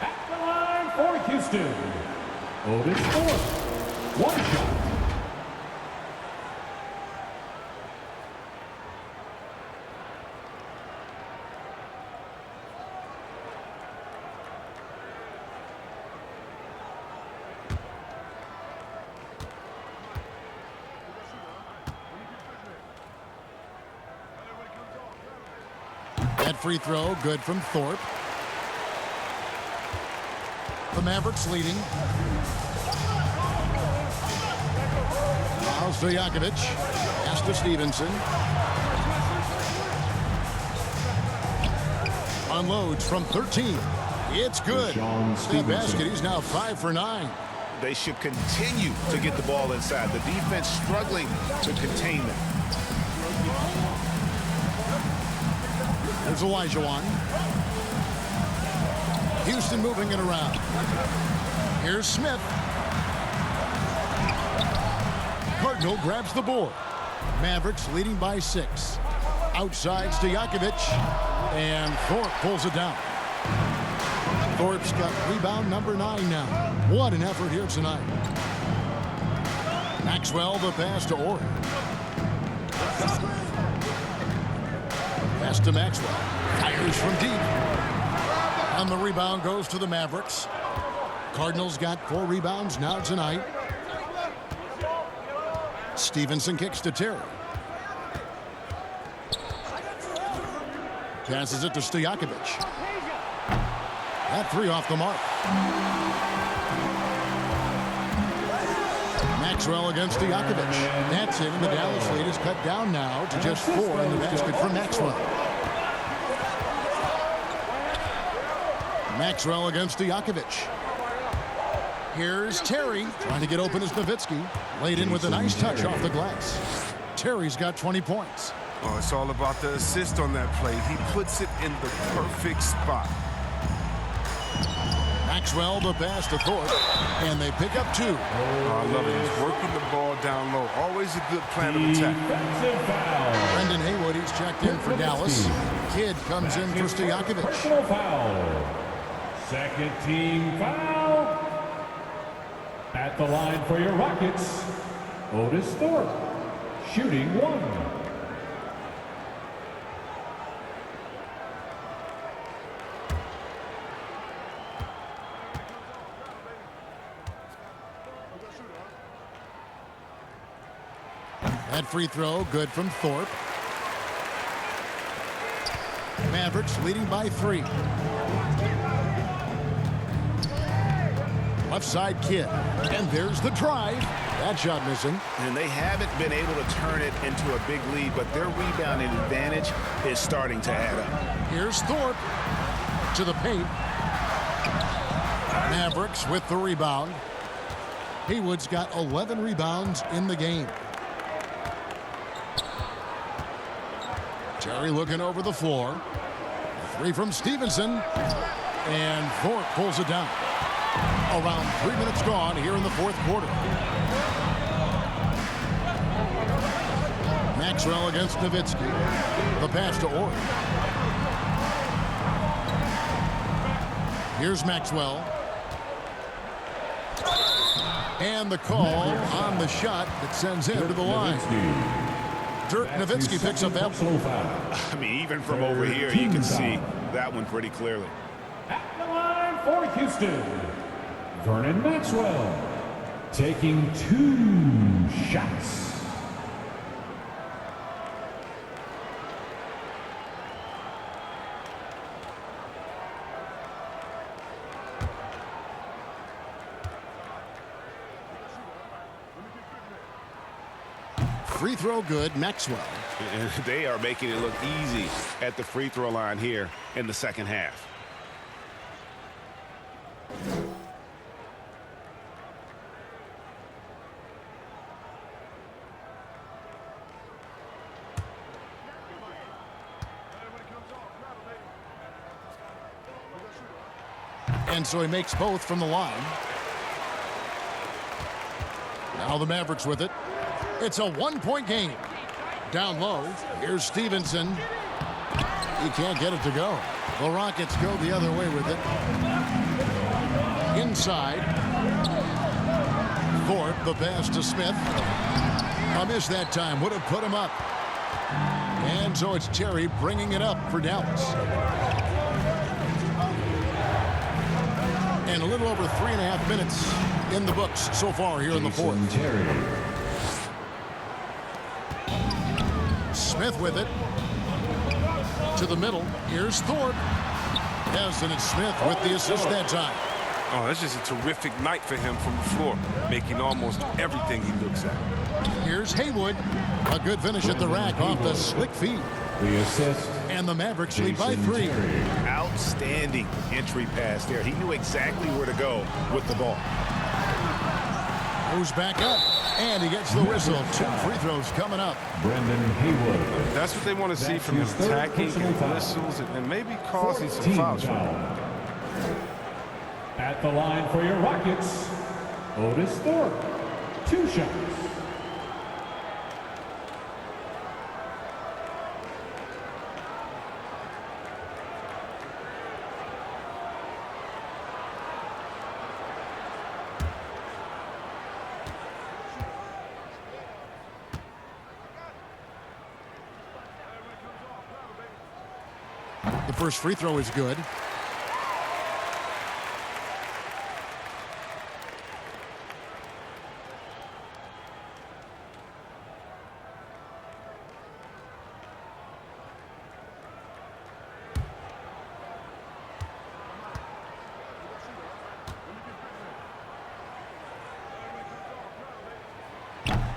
At the line for Houston, Otis Thorpe. One shot. That free throw, good from Thorpe. The Mavericks leading. Now Stojakovic. Pass to Stevenson. Unloads from 13. It's good. That basket, he's now 5 for 9. They should continue to get the ball inside. The defense struggling to contain them. There's Olajuwon. Houston moving it around. Here's Smith. Cardinal grabs the board. Mavericks leading by 6. Outside Stojakovic. And Thorpe pulls it down. Thorpe's got rebound number 9 now. What an effort here tonight. Maxwell the pass to Orr. Pass to Maxwell. Fires from deep. And the rebound goes to the Mavericks. Cardinals got 4 rebounds now tonight. Stevenson kicks to Terry. Passes it to Stojakovic. That 3 off the mark. Maxwell against Stojakovic. That's it, and the Dallas lead is cut down now to just 4 in the basket for Maxwell. Maxwell against Stojakovic. Here's Terry trying to get open as Nowitzki. Laid in with a nice touch off the glass. Terry's got 20 points. Oh, it's all about the assist on that play. He puts it in the perfect spot. Maxwell the pass to Thorpe, and they pick up 2. Oh, I love it. He's working the ball down low. Always a good plan of attack. Brendan Haywood, he's checked in for Dallas. Kidd comes in for Stojakovic. Personal foul. Second team foul. At the line for your Rockets, Otis Thorpe, shooting 1. That free throw, good from Thorpe. Mavericks leading by 3. Left side Kidd. And there's the drive. That shot missing. And they haven't been able to turn it into a big lead, but their rebounding advantage is starting to add up. Here's Thorpe to the paint. Mavericks with the rebound. Haywood's got 11 rebounds in the game. Terry looking over the floor. A 3 from Stevenson. And Thorpe pulls it down. Around 3 minutes gone here in the 4th quarter. Maxwell against Nowitzki. The pass to Orr. Here's Maxwell. And the call on the shot that sends him to the line. Dirk Nowitzki picks up that one. I mean, even from over here, you can see that one pretty clearly. At the line for Houston, Vernon Maxwell, taking 2 shots. Free throw good, Maxwell. And they are making it look easy at the free throw line here in the second half. And so he makes both from the line. Now the Mavericks with it. It's a one-point game. Down low, here's Stevenson. He can't get it to go. The Rockets go the other way with it. Inside. Thorpe, the pass to Smith. A miss that time would have put him up. And so it's Terry bringing it up for Dallas. And a little over 3.5 minutes in the books so far here in the fourth. Smith with it. To the middle. Here's Thorpe. Yes, and it's Smith with the assist that time. Oh, that's just a terrific night for him from the floor, making almost everything he looks at. Here's Haywood. A good finish at the rack off the slick feed. The assist. And the Mavericks lead by 3. Outstanding entry pass there. He knew exactly where to go with the ball. Goes back up, and he gets the whistle. 2 free throws coming up. Brendan Haywood. That's what they want to see from him, attacking and whistles and maybe causing some fouls. At the line for your Rockets, Otis Thorpe. 2 shots. The first free throw is good.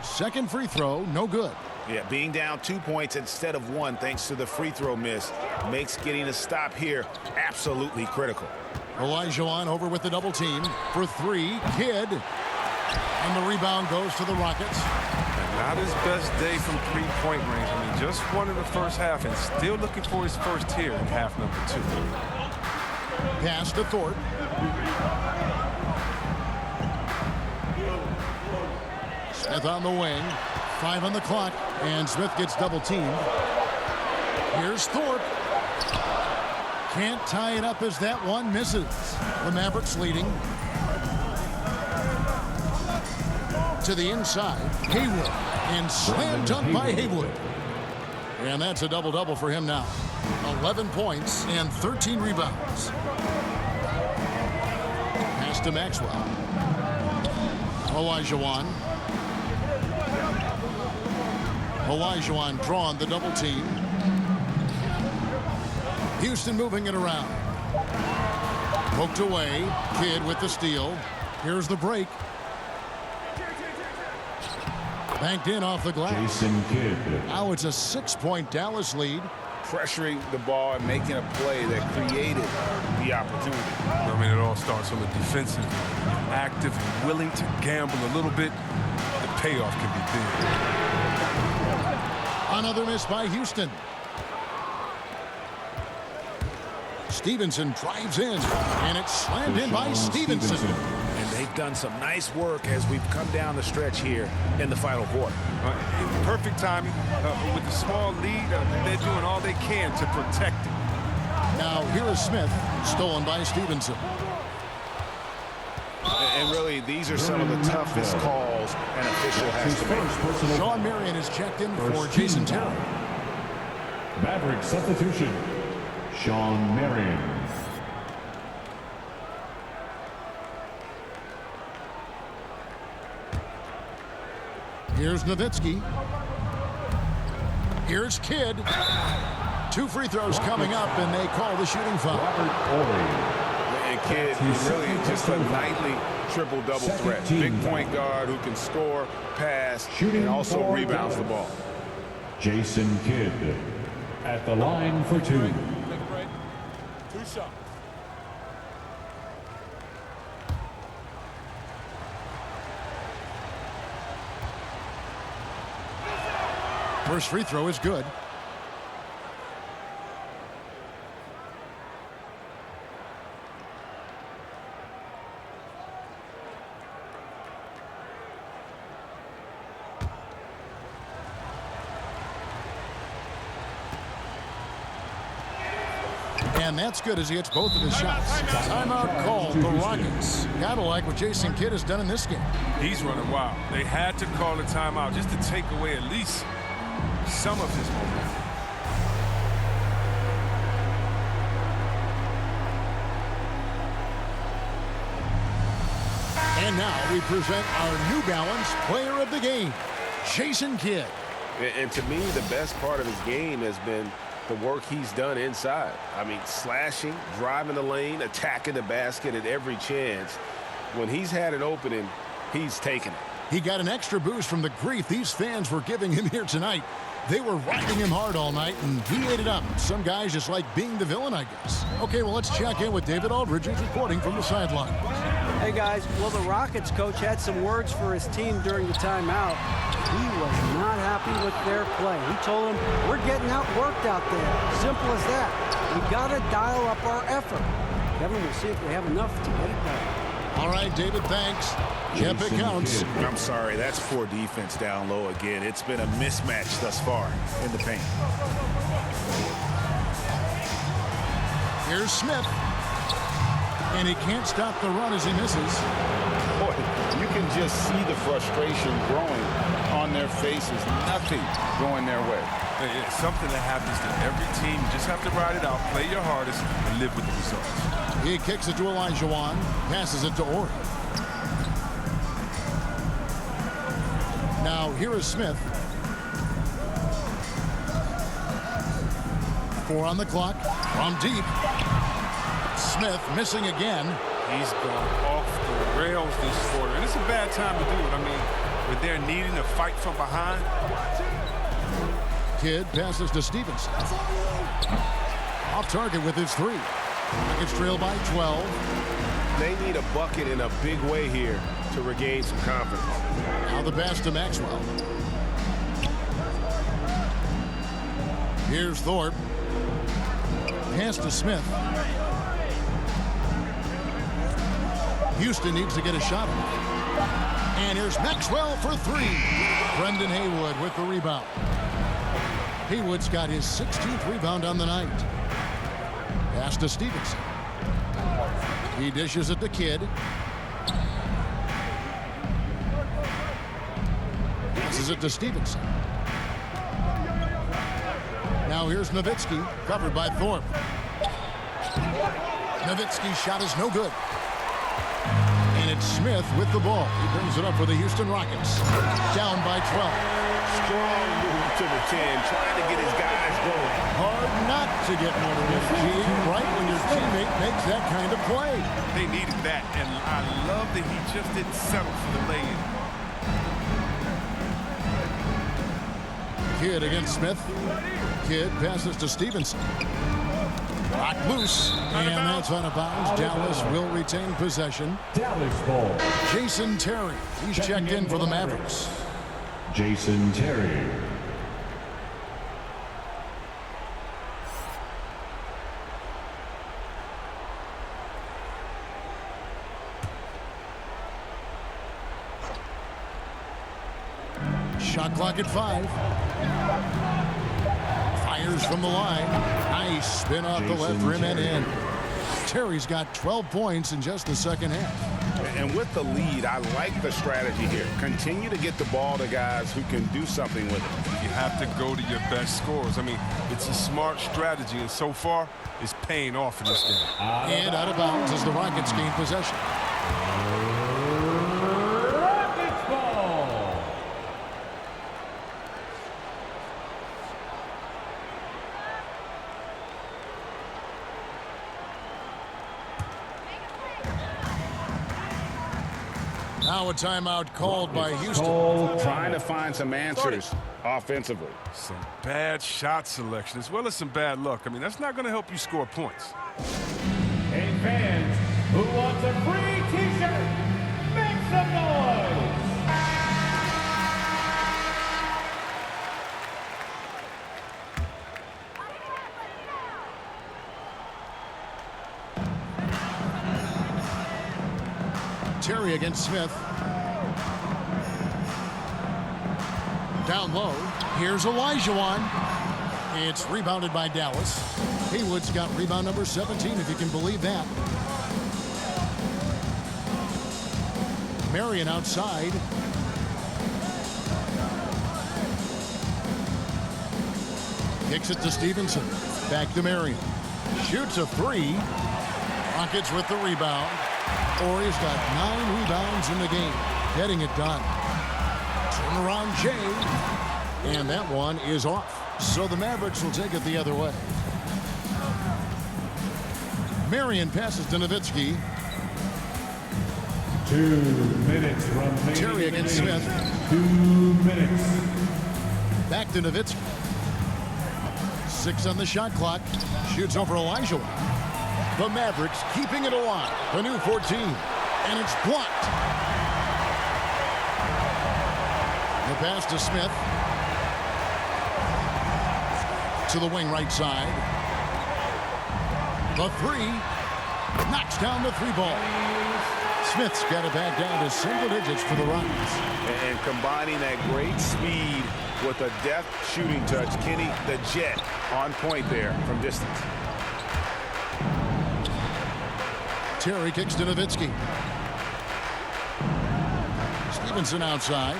Second free throw, no good. Yeah, being down 2 points instead of 1 thanks to the free throw miss makes getting a stop here absolutely critical. Olajuwon over with the double team for 3. Kidd. And the rebound goes to the Rockets. Not his best day from three-point range. I mean, just won in the first half and still looking for his first here in half number 2. Pass to Thorpe. Smith on the wing. 5 on the clock. And Smith gets double teamed. Here's Thorpe. Can't tie it up as that one misses. The Mavericks leading. To the inside. Haywood. And slam dunk by Haywood. And that's a double-double for him now. 11 points and 13 rebounds. Pass to Maxwell. Olajuwon. Olajuwon drawn the double team. Houston moving it around. Poked away. Kidd with the steal. Here's the break. Banked in off the glass. Jason Kidd. Now it's a 6-point Dallas lead. Pressuring the ball and making a play that created the opportunity. I mean, it all starts on the defensive, active, and willing to gamble a little bit. The payoff can be big. Another miss by Houston. Stevenson drives in, and it's slammed in by Stevenson. And they've done some nice work as we've come down the stretch here in the final quarter. Perfect timing. With the small lead, they're doing all they can to protect it. Now here is Smith, stolen by Stevenson. And really, these are some of the toughest calls an official has to make. Sean Marion is checked in for Jason Terry. Maverick substitution. Sean Marion. Here's Nowitzki. Here's Kidd. 2 free throws coming up, and they call the shooting foul. And Kidd really just a nightly triple-double threat. Big point guard who can score, pass, and also rebounds the ball. Jason Kidd at the line for 2. Take a break. 2 shots. First free throw is good. And that's good as he hits both of his shots. Timeout called, the Rockets. Gotta like what Jason Kidd has done in this game. He's running wild. They had to call a timeout just to take away at least some of his momentum. And now we present our New Balance Player of the Game, Jason Kidd. And to me, the best part of his game has been the work he's done inside. I mean, slashing, driving the lane, attacking the basket at every chance. When he's had an opening, he's taken it. He got an extra boost from the grief these fans were giving him here tonight. They were riding him hard all night, and he ate it up. Some guys just like being the villain, I guess. Okay, well, let's check in with David Aldridge, who's reporting from the sideline. Hey, guys. Well, the Rockets coach had some words for his team during the timeout. He was not happy with their play. He told them, we're getting outworked out there. Simple as that. We got to dial up our effort. Kevin, we'll see if we have enough to get it done. All right, David, thanks. Yep, it counts. I'm sorry, that's poor defense down low again. It's been a mismatch thus far in the paint. Here's Smith. And he can't stop the run as he misses. Boy, you can just see the frustration growing on their faces. Nothing going their way. It's something that happens to every team. You just have to ride it out, play your hardest, and live with the results. He kicks it to Olajuwon, passes it to Ori. Now, here is Smith. 4 on the clock. From deep. Smith missing again. He's gone off the rails this quarter. And it's a bad time to do it. I mean, when they're needing to fight from behind. Kidd passes to Stevenson. Off target with his 3. Rockets trail by 12. They need a bucket in a big way here to regain some confidence. Now the pass to Maxwell. Here's Thorpe. Pass to Smith. Houston needs to get a shot off. And here's Maxwell for 3. Brendan Haywood with the rebound. Haywood's got his 16th rebound on the night. Pass to Stevenson. He dishes it to Kidd. Passes it to Stevenson. Now here's Nowitzki, covered by Thorpe. Nowitzki's shot is no good. And it's Smith with the ball. He brings it up for the Houston Rockets. Down by 12. Strong move to the 10, trying to get his guys going. Hard not to get motivated, right when your teammate makes that kind of play. They needed that, and I love that he just didn't settle for the lay-in. Kidd against Smith. Kidd passes to Stevenson. Locked loose, and that's out of bounds. Dallas will retain possession. Dallas ball. Jason Terry, he's checked in for the Mavericks. Jason Terry. Shot clock at 5. Fires from the line. Nice spin off the left rim and in. Terry's got 12 points in just the second half. And with the lead, I like the strategy here. Continue to get the ball to guys who can do something with it. You have to go to your best scorers. I mean, it's a smart strategy, and so far, it's paying off in this game. And out of bounds as the Rockets gain possession. Rockets ball. Now a timeout called by Houston. Trying to find some answers offensively. Some bad shot selection as well as some bad luck. I mean, that's not going to help you score points. Hey, fans, who wants a free T-shirt? Make some noise! Terry against Smith. Down low. Here's Olajuwon. It's rebounded by Dallas. Haywood's got rebound number 17, if you can believe that. Marion outside. Kicks it to Stevenson. Back to Marion. Shoots a three. Rockets with the rebound. Horry's got 9 rebounds in the game. Getting it done. Turnaround Jay. And that one is off. So the Mavericks will take it the other way. Marion passes to Nowitzki. 2 minutes remaining. Terry against Smith. 2 minutes. Back to Nowitzki. 6 on the shot clock. Shoots over Elijah. The Mavericks keeping it alive. The new 14. And it's blocked. The pass to Smith. To the wing right side. The three. Knocks down the 3 ball. Smith's got it back down to single digits for the Rockets. And combining that great speed with a deft shooting touch. Kenny, the Jet, on point there from distance. Terry kicks to Nowitzki. Stevenson outside.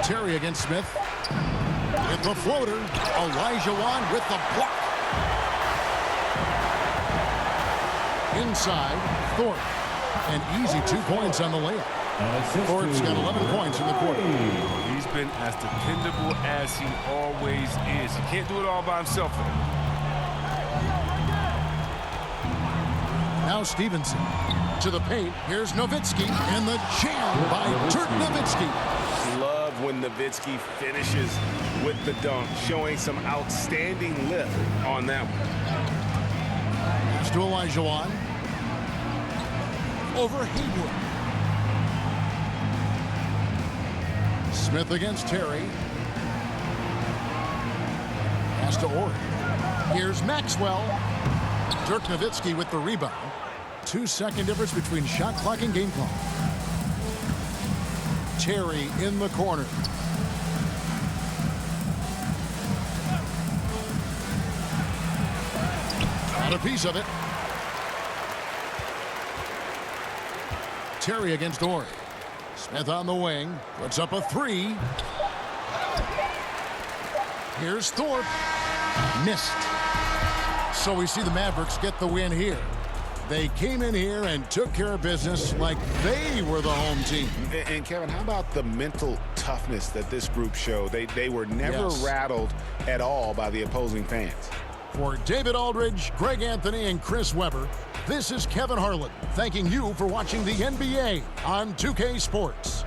Terry against Smith. With the floater. Elijah Wan with the block. Inside, Thorpe. An easy 2 points on the layup. Thorpe's got 11 points in the quarter. He's been as dependable as he always is. He can't do it all by himself. Now Stevenson to the paint. Here's Nowitzki, and the jam by Dirk Nowitzki. Love when Nowitzki finishes with the dunk, showing some outstanding lift on that one. Pass to Elijah Wan. Over Haywood. Smith against Terry. Pass to Orr. Here's Maxwell. Dirk Nowitzki with the rebound. 2-second difference between shot clock and game clock. Terry in the corner. Got a piece of it. Terry against Orr. Smith on the wing. Puts up a 3. Here's Thorpe. Missed. So we see the Mavericks get the win here. They came in here and took care of business like they were the home team. And Kevin, how about the mental toughness that this group showed? They were never rattled at all by the opposing fans. For David Aldridge, Greg Anthony, and Chris Webber, this is Kevin Harlan thanking you for watching the NBA on 2K Sports.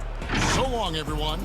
So long, everyone.